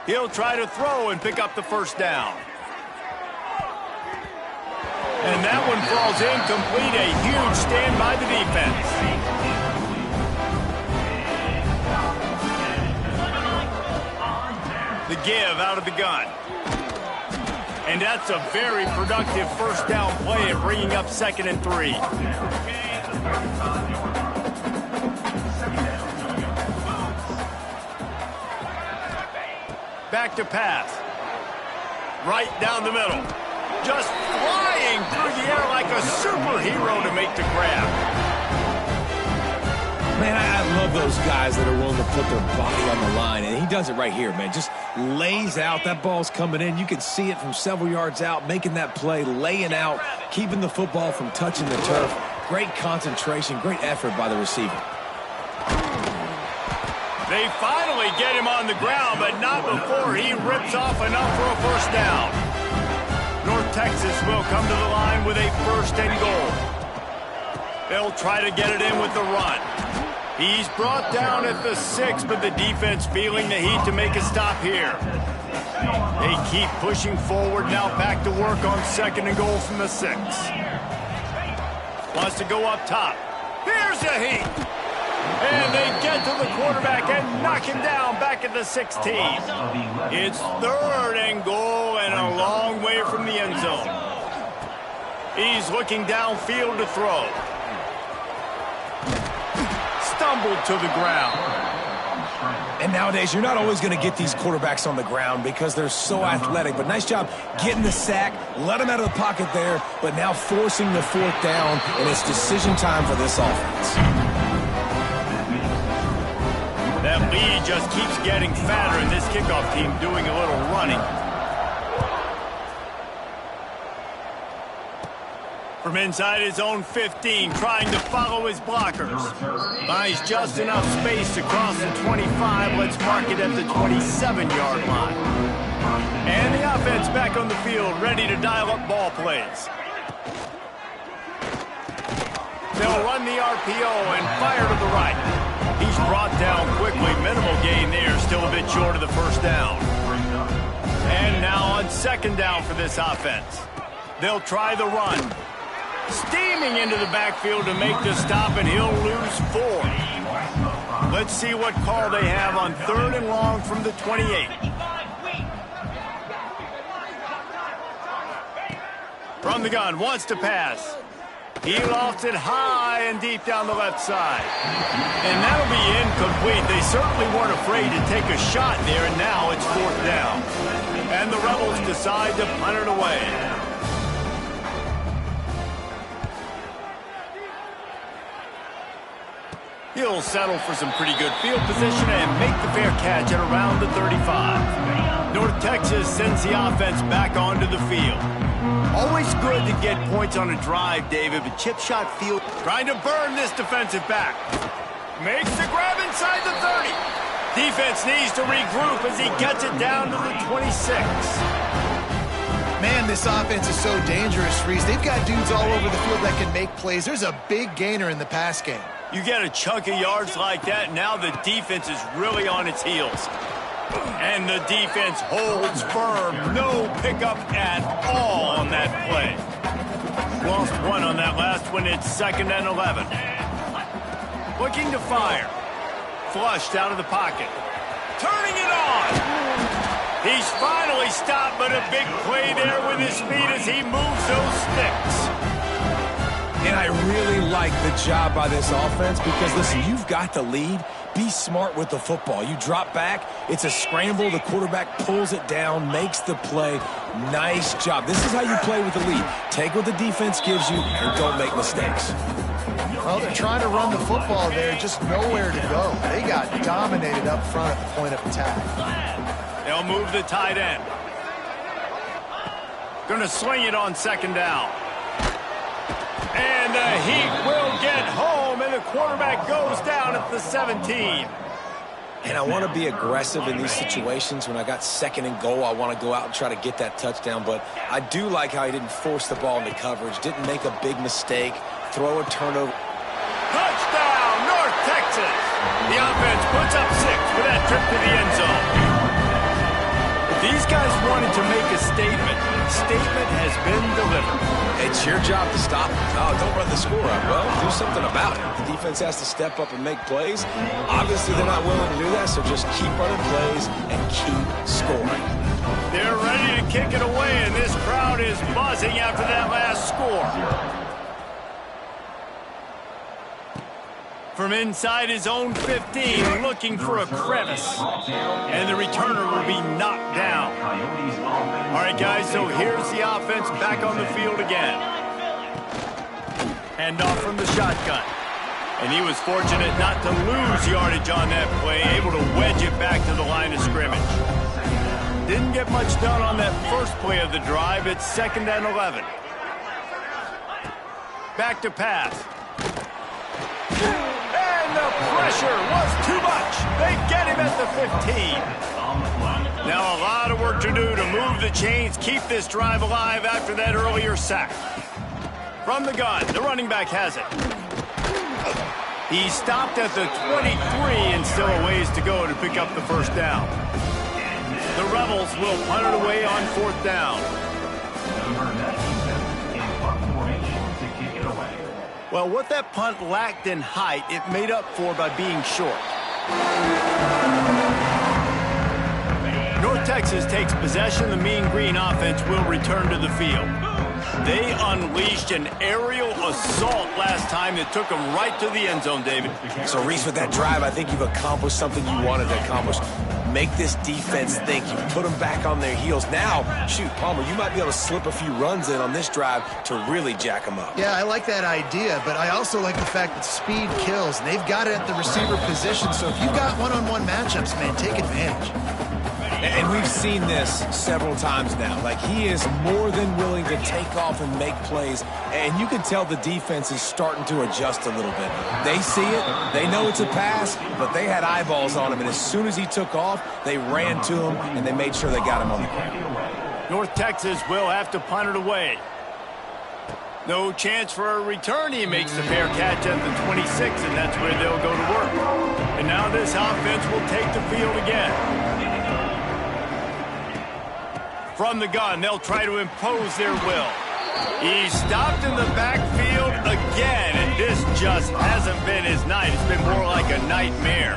S1: He'll try to throw and pick up the first down. And that one falls incomplete. A huge stand by the defense. The give out of the gun. And that's a very productive first down play and bringing up 2nd and 3. Back to pass. Right down the middle. Just flying through the air like a superhero to make the grab.
S3: Man, I love those guys that are willing to put their body on the line, and he does it right here, man. Just lays out. That ball's coming in. You can see it from several yards out, making that play, laying out, keeping the football from touching the turf. Great concentration, great effort by the receiver.
S1: They finally get him on the ground, but not before he rips off enough for a first down. North Texas will come to the line with a 1st and goal. They'll try to get it in with the run. He's brought down at the 6, but the defense feeling the heat to make a stop here. They keep pushing forward, now back to work on 2nd and goal from the 6. Wants to go up top. Here's the heat. And they get to the quarterback and knock him down back at the 16. It's 3rd and goal and a long way from the end zone. He's looking downfield to throw. Stumbled to the ground.
S3: And nowadays, you're not always going to get these quarterbacks on the ground because they're so athletic. But nice job getting the sack, let him out of the pocket there, but now forcing the 4th down, and it's decision time for this offense.
S1: That lead just keeps getting fatter, and this kickoff team doing a little running. From inside his own 15, trying to follow his blockers. Buys just enough space to cross the 25. Let's mark it at the 27-yard line. And the offense back on the field, ready to dial up ball plays. They'll run the RPO and fire to the right. He's brought down quickly. Minimal gain there, still a bit short of the 1st down. And now on 2nd down for this offense. They'll try the run. Steaming into the backfield to make the stop, and he'll lose 4. Let's see what call they have on 3rd and long from the 28. From the gun, wants to pass. He lofts it high and deep down the left side. And that'll be incomplete. They certainly weren't afraid to take a shot there, and now it's 4th down. And the Rebels decide to punt it away. He'll settle for some pretty good field position and make the fair catch at around the 35. North Texas sends the offense back onto the field. Always good to get points on a drive, David, but chip shot field trying to burn this defensive back. Makes the grab inside the 30. Defense needs to regroup as he gets it down to the 26.
S2: Man, this offense is so dangerous, Reese. They've got dudes all over the field that can make plays. There's a big gainer in the pass game.
S1: You get a chunk of yards like that, now the defense is really on its heels. And the defense holds firm. No pickup at all on that play. Lost 1 on that last one. It's 2nd and 11. Looking to fire. Flushed out of the pocket. Turning it on. He's finally stopped, but a big play there with his speed as he moves those sticks.
S3: And I really like the job by this offense because, listen, you've got the lead. Be smart with the football. You drop back, it's a scramble. The quarterback pulls it down, makes the play. Nice job. This is how you play with the lead. Take what the defense gives you and don't make mistakes.
S2: Well, they're trying to run the football there, just nowhere to go. They got dominated up front at the point of attack.
S1: They'll move the tight end. Going to swing it on 2nd down. And the Heat will get home, and the quarterback goes down at the 17.
S3: And I want to be aggressive in these situations. When I got 2nd and goal, I want to go out and try to get that touchdown. But I do like how he didn't force the ball into coverage, didn't make a big mistake, throw a turnover.
S1: Touchdown, North Texas. The offense puts up 6 for that trip to the end zone. These guys wanted to make a statement. Statement has been delivered.
S3: It's your job to stop it. Oh, don't run the score up. Well, do something about it. The defense has to step up and make plays. Obviously, they're not willing to do that, so just keep running plays and keep scoring.
S1: They're ready to kick it away, and this crowd is buzzing after that last score. From inside his own 15, looking for a crevice. And the returner will be knocked down. All right, guys, so here's the offense back on the field again. Hand off from the shotgun. And he was fortunate not to lose yardage on that play, able to wedge it back to the line of scrimmage. Didn't get much done on that first play of the drive. It's 2nd and 11. Back to pass. The pressure was too much. They get him at the 15. Now a lot of work to do to move the chains, keep this drive alive after that earlier sack. From the gun, the running back has it. He stopped at the 23 and still a ways to go to pick up the first down. The Rebels will punt it away on fourth down.
S4: Number 97 in punt formation to kick it away.
S1: Well, what that punt lacked in height, it made up for by being short. North Texas takes possession. The Mean Green offense will return to the field. They unleashed an aerial assault last time that took them right to the end zone, David.
S3: So, Reese, with that drive, I think you've accomplished something you wanted to accomplish. Make this defense think. You put them back on their heels. Now, shoot, Palmer, you might be able to slip a few runs in on this drive to really jack them up.
S2: Yeah, I like that idea, but I also like the fact that speed kills, and they've got it at the receiver position, so if you've got one-on-one matchups, man, take advantage.
S3: And we've seen this several times now. Like, he is more than willing to take off and make plays. And you can tell the defense is starting to adjust a little bit. They see it. They know it's a pass, but they had eyeballs on him. And as soon as he took off, they ran to him, and they made sure they got him on the ground.
S1: North Texas will have to punt it away. No chance for a return. He makes the fair catch at the 26, and that's where they'll go to work. And now this offense will take the field again. From the gun, they'll try to impose their will. He's stopped in the backfield again, and this just hasn't been his night. It's been more like a nightmare.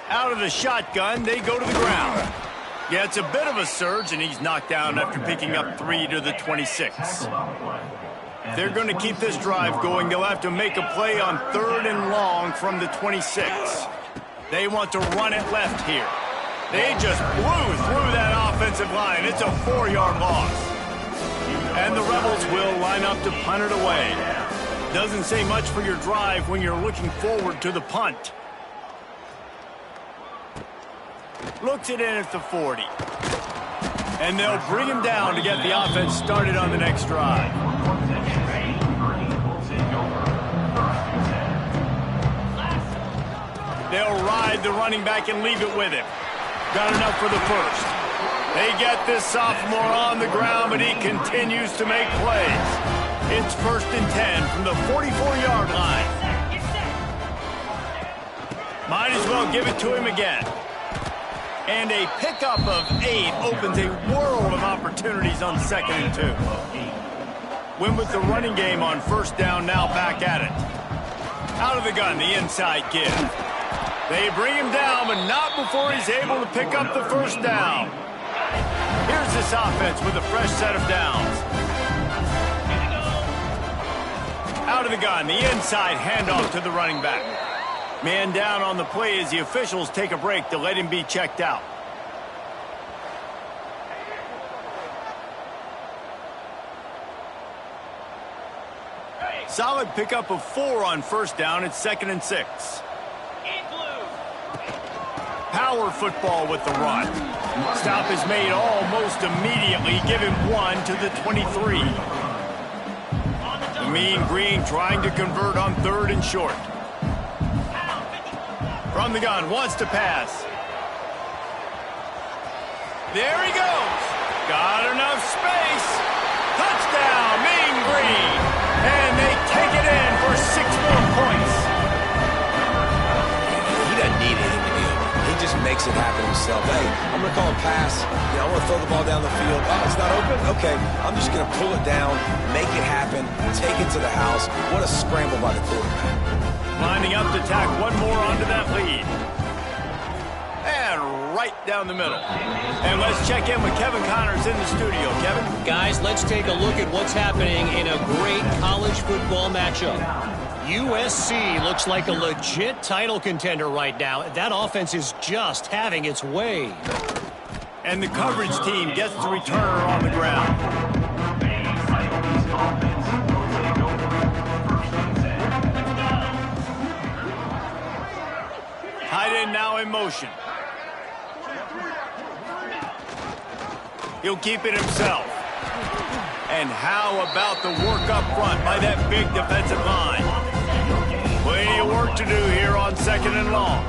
S1: Out of the shotgun, they go to the ground. Yeah, it's a bit of a surge, and he's knocked down after picking up 3 to the 26. They're going to keep this drive going. They'll have to make a play on 3rd and long from the 26. They want to run it left here. They just blew through that offensive line. It's a 4-yard loss. And the Rebels will line up to punt it away. Doesn't say much for your drive when you're looking forward to the punt. Looks it in at the 40. And they'll bring him down to get the offense started on the next drive. They'll ride the running back and leave it with him. Got enough for the first. They get this sophomore on the ground, but he continues to make plays. It's 1st and 10 from the 44-yard line. Might as well give it to him again. And a pickup of 8 opens a world of opportunities on 2nd and 2. Win with the running game on 1st down, now back at it. Out of the gun, the inside give. They bring him down, but not before he's able to pick up the first down. Here's this offense with a fresh set of downs. Out of the gun, the inside handoff to the running back. Man down on the play as the officials take a break to let him be checked out. Solid pickup of 4 on 1st down. It's 2nd and 6. Power football with the run. Stop is made almost immediately. Give him 1 to the 23. The Mean Green trying to convert on 3rd and short. From the gun, wants to pass. There he goes. Got enough space. Touchdown, Mean Green. And they take it in for 6 more points.
S3: He doesn't need anything to be open. He just makes it happen himself. Hey, I'm going to call a pass. I want to throw the ball down the field. Oh, it's not open? Okay. I'm just going to pull it down, make it happen, take it to the house. What a scramble by the quarterback.
S1: Lining up to tack one more onto that lead. And right down the middle. And let's check in with Kevin Connors in the studio. Kevin?
S5: Guys, let's take a look at what's happening in a great college football matchup. USC looks like a legit title contender right now. That offense is just having its way.
S1: And the coverage team gets the returner on the ground. Tight end now in motion. He'll keep it himself. And how about the work up front by that big defensive line? Plenty of work to do here on 2nd and long.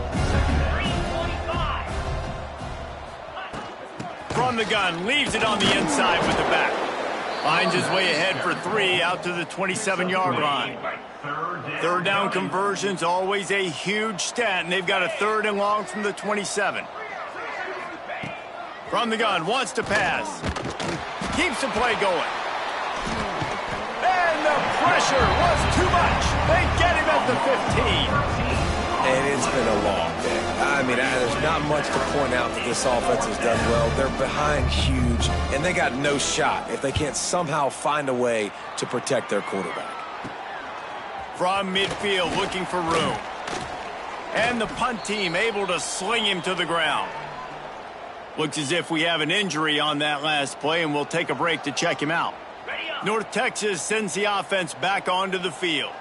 S1: From the gun, leaves it on the inside with the back. Finds his way ahead for 3 out to the 27-yard line. Third down conversion's always a huge stat, and they've got a 3rd and long from the 27. From the gun, wants to pass. Keeps the play going. And the pressure was too much. They get him at the 15.
S3: And it's been a long day. I mean, there's not much to point out that this offense has done well. They're behind huge, and they got no shot if they can't somehow find a way to protect their quarterback.
S1: From midfield, looking for room. And the punt team able to sling him to the ground. Looks as if we have an injury on that last play, and we'll take a break to check him out. North Texas sends the offense back onto the field.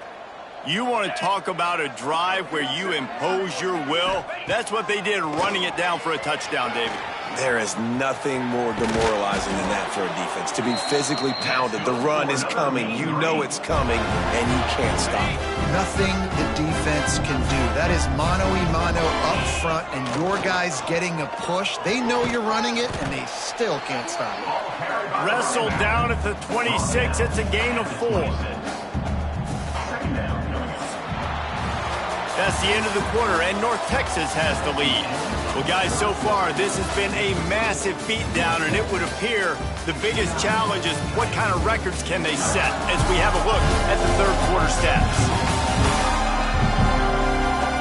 S1: You want to talk about a drive where you impose your will? That's what they did, running it down for a touchdown, David.
S3: There is nothing more demoralizing than that for a defense. To be physically pounded, the run is coming, you know it's coming, and you can't stop it.
S2: Nothing the defense can do. That is mano-a-mano up front, and your guys getting a push. They know you're running it, and they still can't stop it.
S1: Wrestled down at the 26. It's a gain of 4. That's the end of the quarter, and North Texas has the lead. Well, guys, so far, this has been a massive beatdown, and it would appear the biggest challenge is what kind of records can they set as we have a look at the 3rd quarter stats.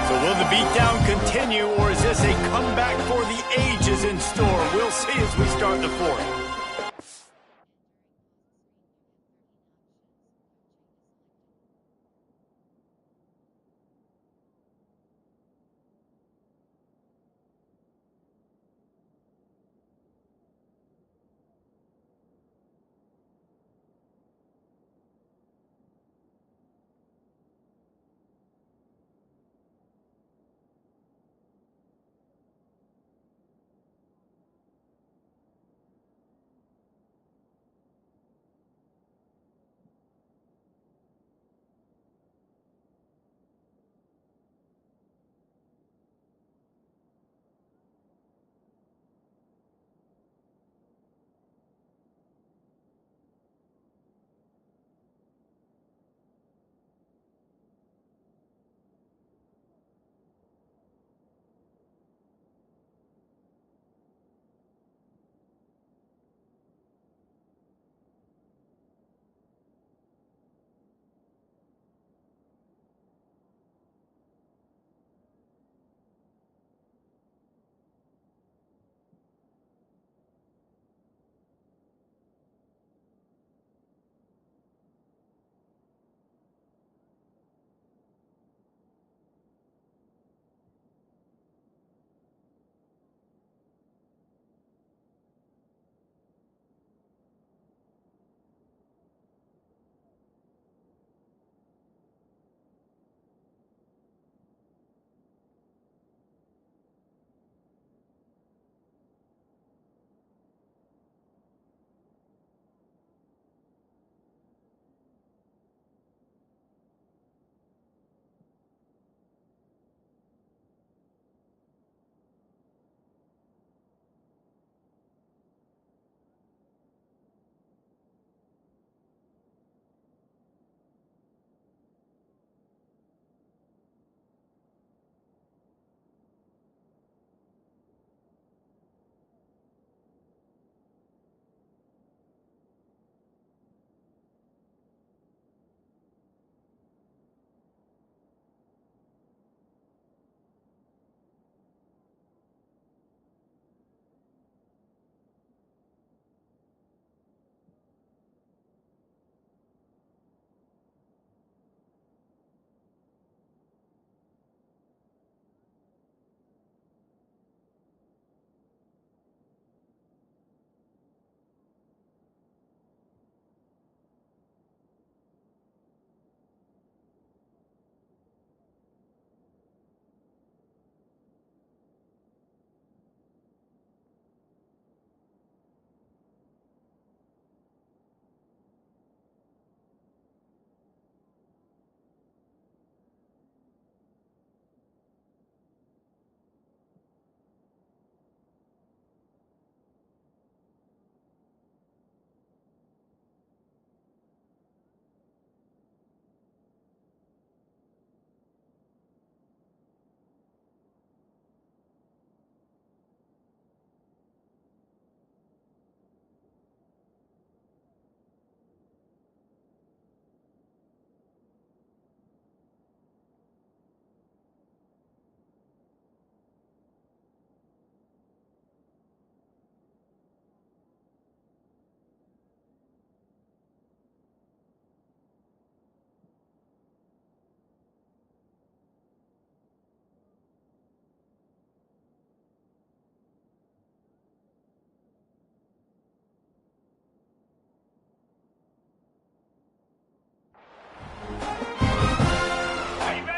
S1: So will the beatdown continue, or is this a comeback for the ages in store? We'll see as we start the 4th.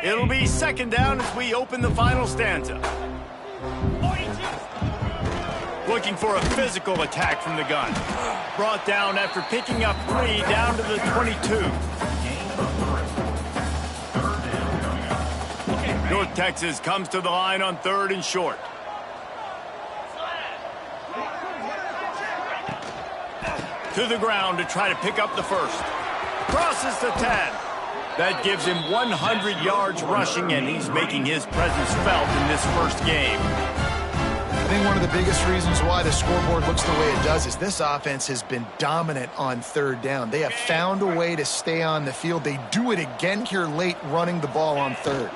S1: It'll be second down as we open the final stanza.
S7: 42.
S1: Looking for a physical attack from the gun. Brought down after picking up 3 down to the 22. North Texas comes to the line on 3rd and short. To the ground to try to pick up the first. Crosses the 10. That gives him 100 yards rushing, and he's making his presence felt in this first game.
S2: I think one of the biggest reasons why the scoreboard looks the way it does is this offense has been dominant on 3rd down. They have found a way to stay on the field. They do it again here late, running the ball on 3rd.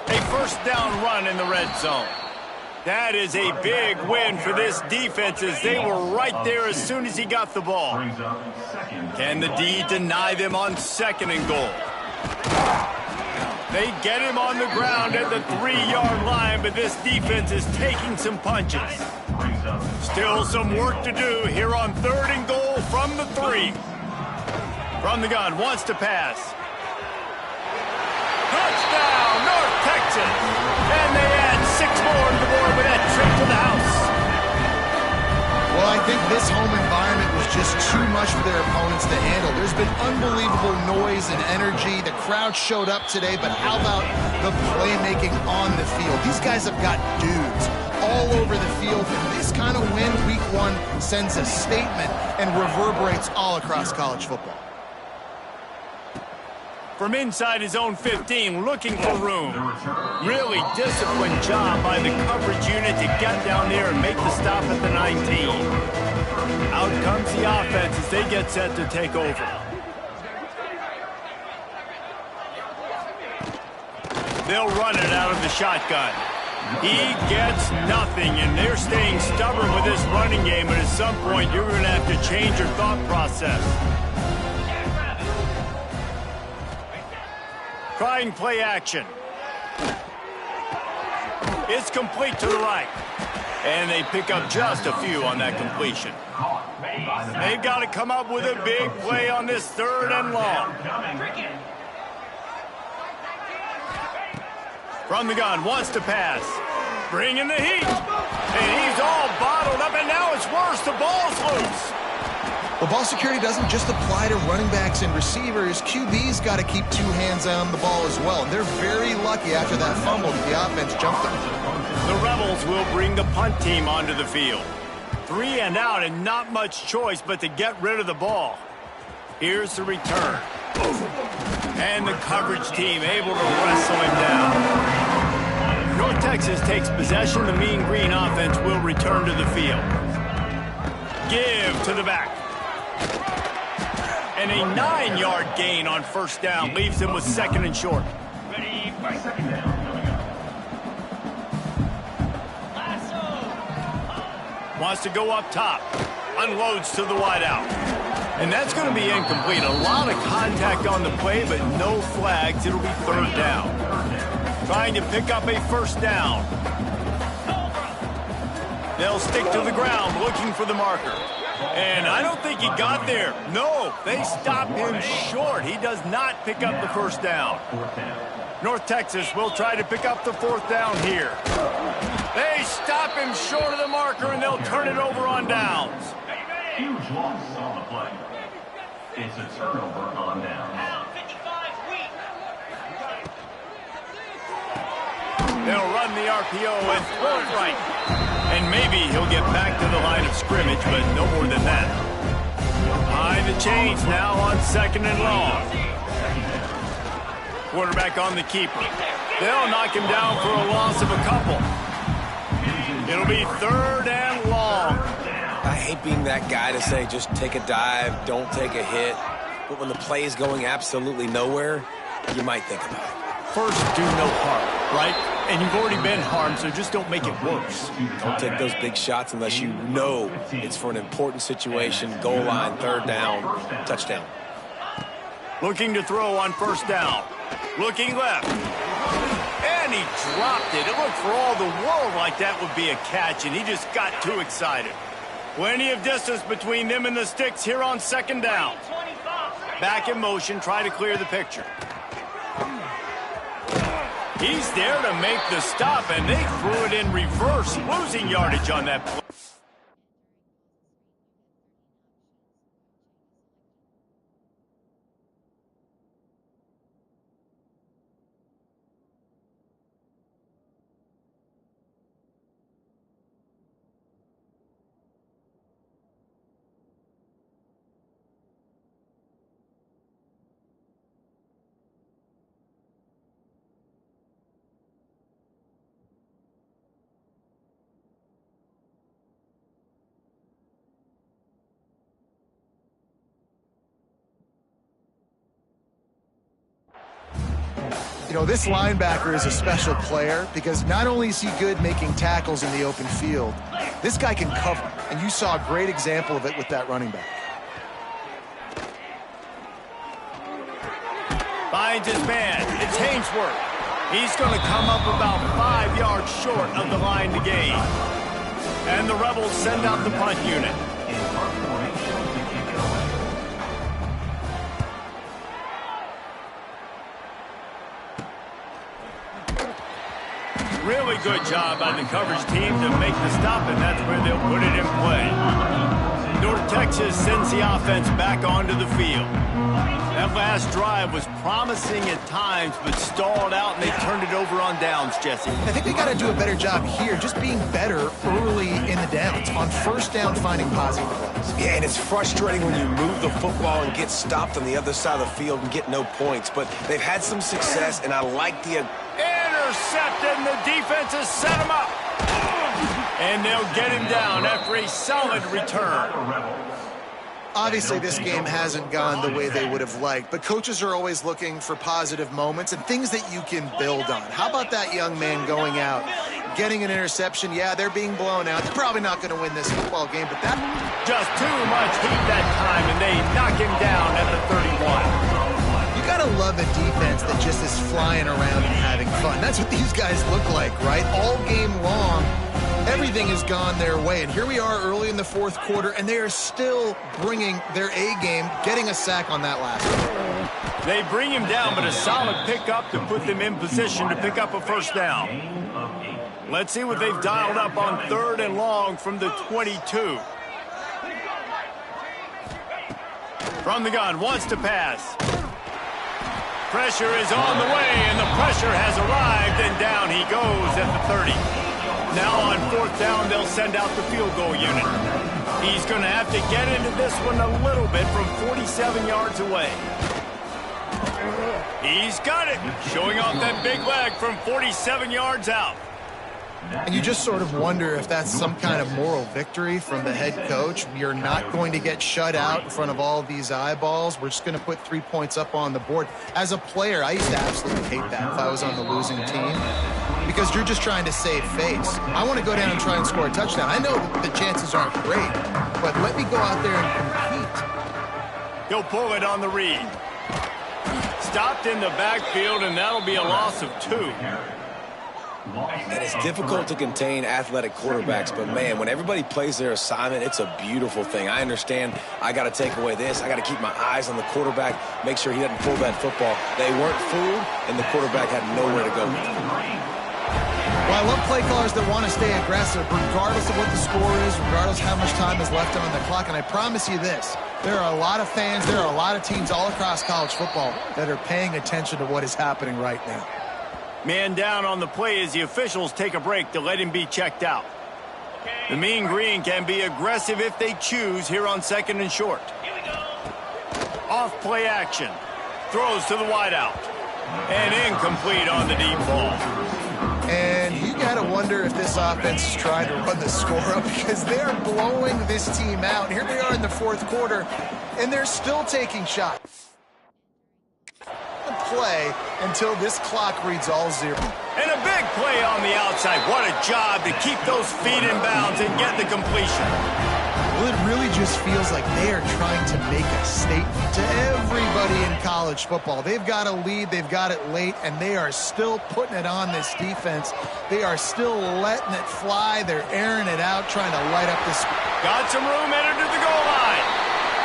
S1: A first down run in the red zone. That is a big win for this defense as they were right there as soon as he got the ball. Can the D deny them on 2nd and goal? They get him on the ground at the 3-yard line, but this defense is taking some punches. Still some work to do here on 3rd and goal from the 3. From the gun, wants to pass. Touchdown, North Texas! And they add 6 more to the board with that trip to the house.
S2: Well, I think this home environment was just too much for their opponents to handle. There's been unbelievable noise and energy. The crowd showed up today, but how about the playmaking on the field? These guys have got dudes all over the field, and this kind of win week 1 sends a statement and reverberates all across college football.
S1: From inside his own 15, looking for room. Really disciplined job by the coverage unit to get down there and make the stop at the 19. Out comes the offense as they get set to take over. They'll run it out of the shotgun. He gets nothing, and they're staying stubborn with this running game, but at some point you're going to have to change your thought process. Trying play action. It's complete to the right. And they pick up just a few on that completion. They've got to come up with a big play on this 3rd and long. From the gun, wants to pass. Bringing the heat. And he's all bottled up, and now it's worse. The ball's loose.
S2: Well, ball security doesn't just apply to running backs and receivers. QB's got to keep 2 hands on the ball as well. And they're very lucky after that fumble that the offense jumped them.
S1: The Rebels will bring the punt team onto the field. 3 and out and not much choice but to get rid of the ball. Here's the return. And the coverage team able to wrestle him down. North Texas takes possession. The Mean Green offense will return to the field. Give to the back. And a 9-yard gain on 1st down leaves him with 2nd and short.
S7: Ready for
S6: 2nd down.
S1: Wants to go up top. Unloads to the wideout. And that's going to be incomplete. A lot of contact on the play, but no flags. It'll be 3rd down. Trying to pick up a 1st down. They'll stick to the ground looking for the marker. And I don't think he got there. No, they stop him short. He does not pick up the 1st down. North Texas will try to pick up the 4th down here. They stop him short of the marker, and they'll turn it over on downs.
S6: Huge loss on the play. It's a turnover on down.
S1: They'll run the RPO and throw it right. And maybe he'll get back to the line of scrimmage, but no more than that. Behind the chains now on 2nd and long. Quarterback on the keeper. They'll knock him down for a loss of a couple. It'll be 3rd and long.
S3: I hate being that guy to say just take a dive, don't take a hit. But when the play is going absolutely nowhere, you might think about it.
S1: First, do no harm, right? And you've already been harmed, so just don't make it worse.
S3: Don't take those big shots unless you know it's for an important situation, goal line, 3rd down, touchdown.
S1: Looking to throw on 1st down. Looking left. And he dropped it. It looked for all the world like that would be a catch, and he just got too excited. Plenty of distance between them and the sticks here on 2nd down. Back in motion, try to clear the picture. He's there to make the stop, and they threw it in reverse, losing yardage on that play.
S2: You know, this linebacker is a special player because not only is he good making tackles in the open field, this guy can cover. And you saw a great example of it with that running back.
S1: Finds his man. It's Hainsworth. He's going to come up about 5 yards short of the line to gain. And the Rebels send out the punt unit.
S6: In punt formation to kick it away.
S1: Really good job by the coverage team to make the stop, and that's where they'll put it in play. North Texas sends the offense back onto the field. That last drive was promising at times, but stalled out, and they turned it over on downs, Jesse.
S2: I think they got to do a better job here, just being better early in the downs. On first down, finding positive plays.
S3: Yeah, and it's frustrating when you move the football and get stopped on the other side of the field and get no points. But they've had some success, and I like the...
S1: Intercepted, and the defense has set him up. And they'll get him down after a solid return.
S2: Obviously, this game hasn't gone the way they would have liked, but coaches are always looking for positive moments and things that you can build on. How about that young man going out, getting an interception? Yeah, they're being blown out. They're probably not going to win this football game, but that...
S1: Just too much heat that time, and they knock him down at the 31.
S2: You got to love a defense that just is flying around and having fun. That's what these guys look like, right? All game long, everything has gone their way. And here we are early in the fourth quarter, and they are still bringing their A game, getting a sack on that last one.
S1: They bring him down, but a solid pickup to put them in position to pick up a first down. Let's see what they've dialed up on 3rd and long from the 22. From the gun, wants to pass. Pressure is on the way, and the pressure has arrived, and down he goes at the 30. Now on 4th down, they'll send out the field goal unit. He's going to have to get into this one a little bit from 47 yards away. He's got it, showing off that big leg from 47 yards out.
S2: And you just sort of wonder if that's some kind of moral victory from the head coach. You're not going to get shut out in front of all these eyeballs. We're just going to put 3 points up on the board. As a player, I used to absolutely hate that if I was on the losing team, because you're just trying to save face. I want to go down and try and score a touchdown. I know the chances aren't great, but let me go out there and compete.
S1: He'll pull it on the read. Stopped in the backfield, and that'll be a loss of 2.
S3: And it's difficult to contain athletic quarterbacks, but man, when everybody plays their assignment, it's a beautiful thing. I understand I got to take away this. I got to keep my eyes on the quarterback, make sure he doesn't pull that football. They weren't fooled, and the quarterback had nowhere to go with it.
S2: Well, I love play callers that want to stay aggressive, regardless of what the score is, regardless of how much time is left on the clock. And I promise you this, there are a lot of fans, there are a lot of teams all across college football that are paying attention to what is happening right now.
S1: Man down on the play as the officials take a break to let him be checked out. The Mean Green can be aggressive if they choose here on 2nd and short. Off play action. Throws to the wideout. And incomplete on the deep ball.
S2: And you got to wonder if this offense is trying to run the score up, because they're blowing this team out. And here we are in the 4th quarter, and they're still taking shots. Play until this clock reads all 0.
S1: And a big play on the outside. What a job to keep those feet in bounds and get the completion.
S2: Well, it really just feels like they are trying to make a statement to everybody in college football. They've got a lead, they've got it late, and they are still putting it on this defense. They are still letting it fly. They're airing it out, trying to light up this.
S1: Got some room, headed to the goal line.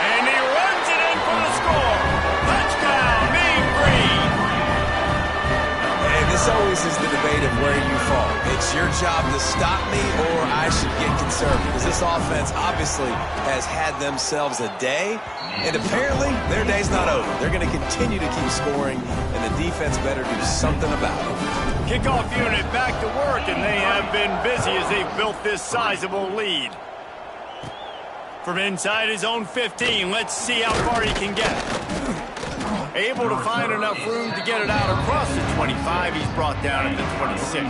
S1: And he runs it in for the score. Touchdown, Mean Green.
S3: Hey, this This always is the debate of where you fall. It's your job to stop me or I should get conservative, because this offense obviously has had themselves a day, and apparently their day's not over. They're going to continue to keep scoring, and the defense better do something about it.
S1: Kickoff unit back to work, and they have been busy as they've built this sizable lead. From inside his own 15, let's see how far he can get. Able to find enough room to get it out across the 25. He's brought down at the 26.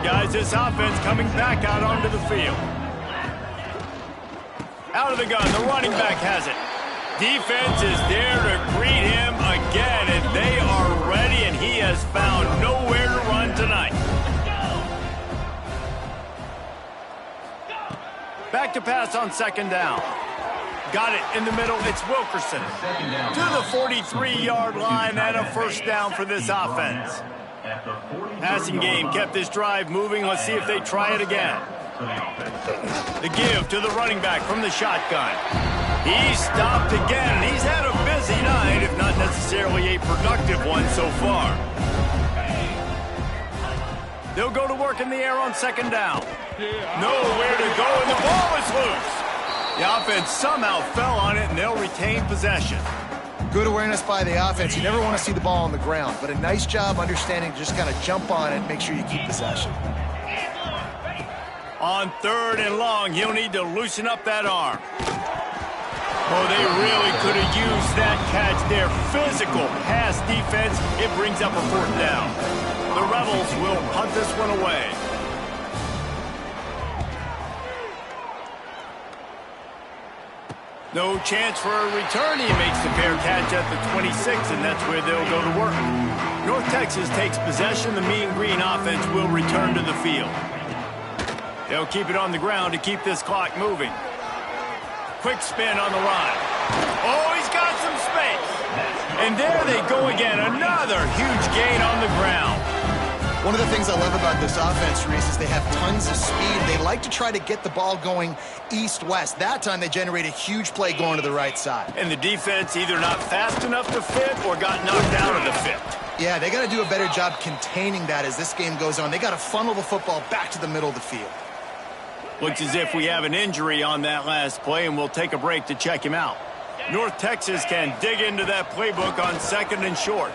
S1: Guys, this offense coming back out onto the field. Out of the gun, the running back has it. Defense is there to greet him again, and they are ready, and he has found nowhere to run tonight. Back to pass on second down. Got it in the middle. It's Wilkerson to the 43-yard line and a first down for this offense. Passing game kept this drive moving. Let's see if they try it again. The give to the running back from the shotgun. He's stopped again. He's had a busy night, if not necessarily a productive one so far. They'll go to work in the air on second down. Nowhere to go, and the ball is loose. The offense somehow fell on it, and they'll retain possession.
S2: Good awareness by the offense. You never want to see the ball on the ground, but a nice job understanding to just kind of jump on it and make sure you keep possession.
S1: On third and long, he'll need to loosen up that arm. Oh, they really could have used that catch there. Physical pass defense. It brings up a fourth down. The Rebels will punt this one away. No chance for a return. He makes the fair catch at the 26, and that's where they'll go to work. North Texas takes possession. The Mean Green offense will return to the field. They'll keep it on the ground to keep this clock moving. Quick spin on the run. Oh, he's got some space. And there they go again. Another huge gain on the ground.
S2: One of the things I love about this offense, Reese, is they have tons of speed. They like to try to get the ball going east-west. That time they generate a huge play going to the right side.
S1: And the defense either not fast enough to fit or got knocked out of the fit.
S2: Yeah, they got to do a better job containing that as this game goes on. They got to funnel the football back to the middle of the field.
S1: Looks as if we have an injury on that last play, and we'll take a break to check him out. North Texas can dig into that playbook on second and short.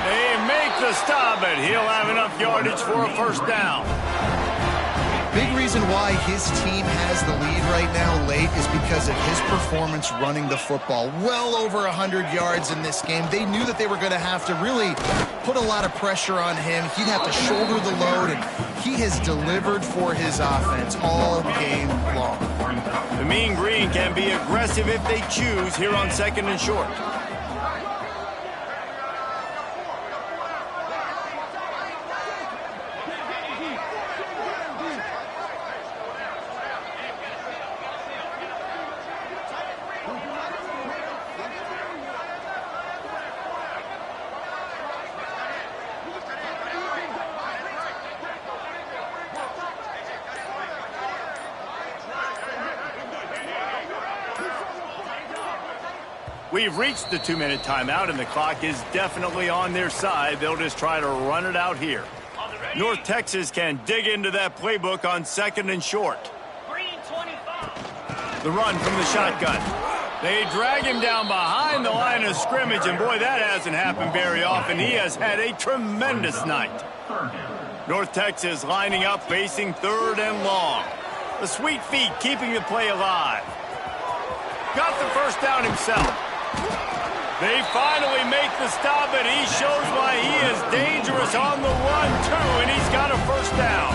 S1: They make the stop, but he'll have enough yardage for a first down.
S2: Big reason why his team has the lead right now late is because of his performance running the football. Well over 100 yards in this game. They knew that they were going to have to really put a lot of pressure on him. He'd have to shoulder the load, and he has delivered for his offense all game long.
S1: The Mean Green can be aggressive if they choose here on second and short. We've reached the 2-minute timeout, and the clock is definitely on their side. They'll just try to run it out here. North Texas can dig into that playbook on second and short. The run from the shotgun. They drag him down behind the line of scrimmage, and boy, that hasn't happened very often. He has had a tremendous night. North Texas lining up, facing third and long. The sweet feet keeping the play alive. Got the first down himself. They finally make the stop, and he shows why he is dangerous on the run, too, and he's got a first down.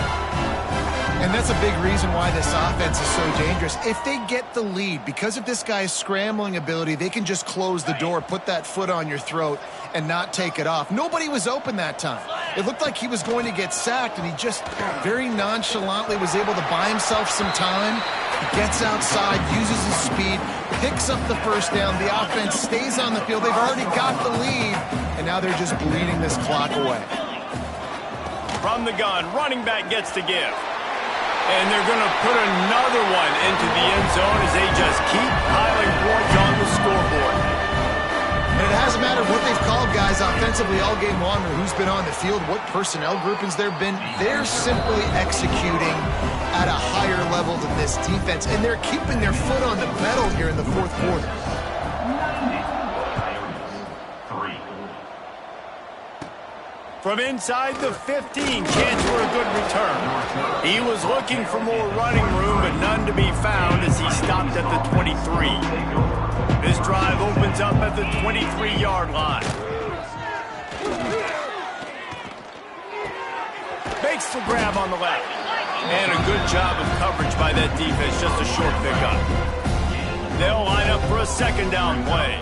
S2: And that's a big reason why this offense is so dangerous. If they get the lead, because of this guy's scrambling ability, they can just close the door, put that foot on your throat, and not take it off. Nobody was open that time. It looked like he was going to get sacked, and he just very nonchalantly was able to buy himself some time. He gets outside, uses his speed, picks up the first down. The offense stays on the field. They've already got the lead, and now they're just bleeding this clock away.
S1: From the gun, running back gets to give. And they're going to put another one into the end zone as they just keep piling points on the scoreboard.
S2: it hasn't mattered what they've called guys offensively all game long or who's been on the field, what personnel groupings there have been. They're simply executing at a higher level than this defense, and they're keeping their foot on the pedal here in the fourth quarter.
S1: From inside the 15, chance for a good return. He was looking for more running room, but none to be found as he stopped at the 23. This drive opens up at the 23-yard line. Makes the grab on the left. And a good job of coverage by that defense, just a short pickup. They'll line up for a second down play.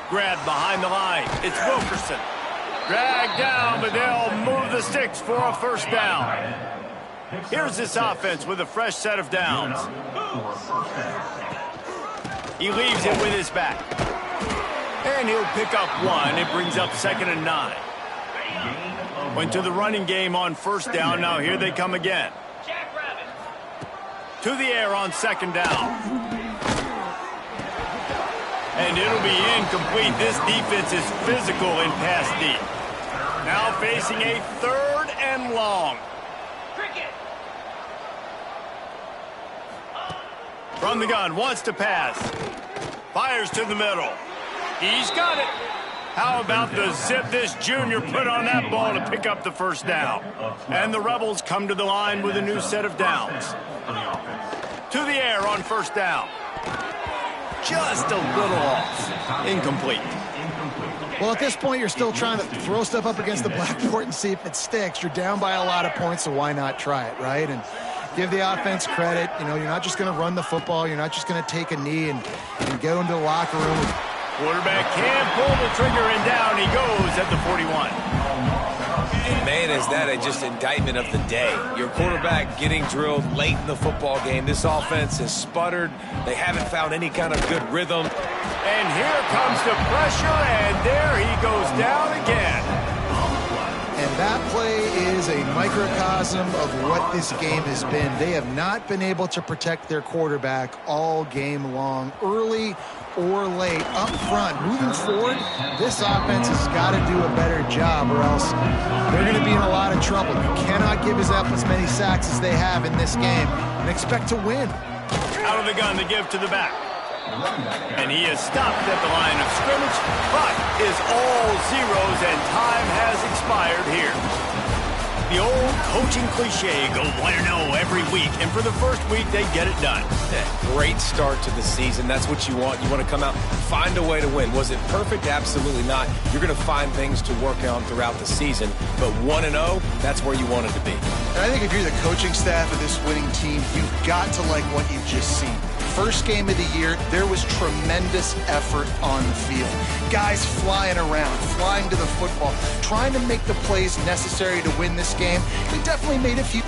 S1: Grabbed behind the line. It's Wilkerson. Dragged down, but they'll move the sticks for a first down. Here's this offense with a fresh set of downs. He leaves it with his back. And he'll pick up one. It brings up 2nd and 9. Went to the running game on first down. Now here they come again. To the air on 2nd down. And it'll be incomplete. This defense is physical in pass deep. Now facing a 3rd and long. From the gun, wants to pass. Fires to the middle. He's got it. How about the zip this junior put on that ball to pick up the first down? And the Rebels come to the line with a new set of downs. To the air on first down. Just a little off. Incomplete.
S2: Well, at this point, you're still trying to throw stuff up against the blackboard and see if it sticks. You're down by a lot of points, so why not try it, right? And give the offense credit. You know, you're not just going to run the football. You're not just going to take a knee and go into the locker room.
S1: Quarterback can't pull the trigger, and down he goes at the 41.
S3: And man, is that just indictment of the day. Your quarterback getting drilled late in the football game. This offense has sputtered. They haven't found any kind of good rhythm.
S1: And here comes the pressure, and there he goes down again.
S2: And that play is a microcosm of what this game has been. They have not been able to protect their quarterback all game long, early or late, up front. Moving forward, this offense has got to do a better job, or else they're going to be in a lot of trouble. You cannot give up as many sacks as they have in this game and expect to win.
S1: Out of the gun to give to the back. And he is stopped at the line of scrimmage, but is all zeros, and time has expired here. The old coaching cliche, go 1-0 every week, and for the first week, they get it done.
S3: Great start to the season. That's what you want. You want to come out, find a way to win. Was it perfect? Absolutely not. You're going to find things to work on throughout the season, but 1-0, that's where you wanted to be.
S2: And I think if you're the coaching staff of this winning team, you've got to like what you've just seen. First game of the year, there was tremendous effort on the field. Guys flying around, flying to the football, trying to make the plays necessary to win this game. They definitely made a few...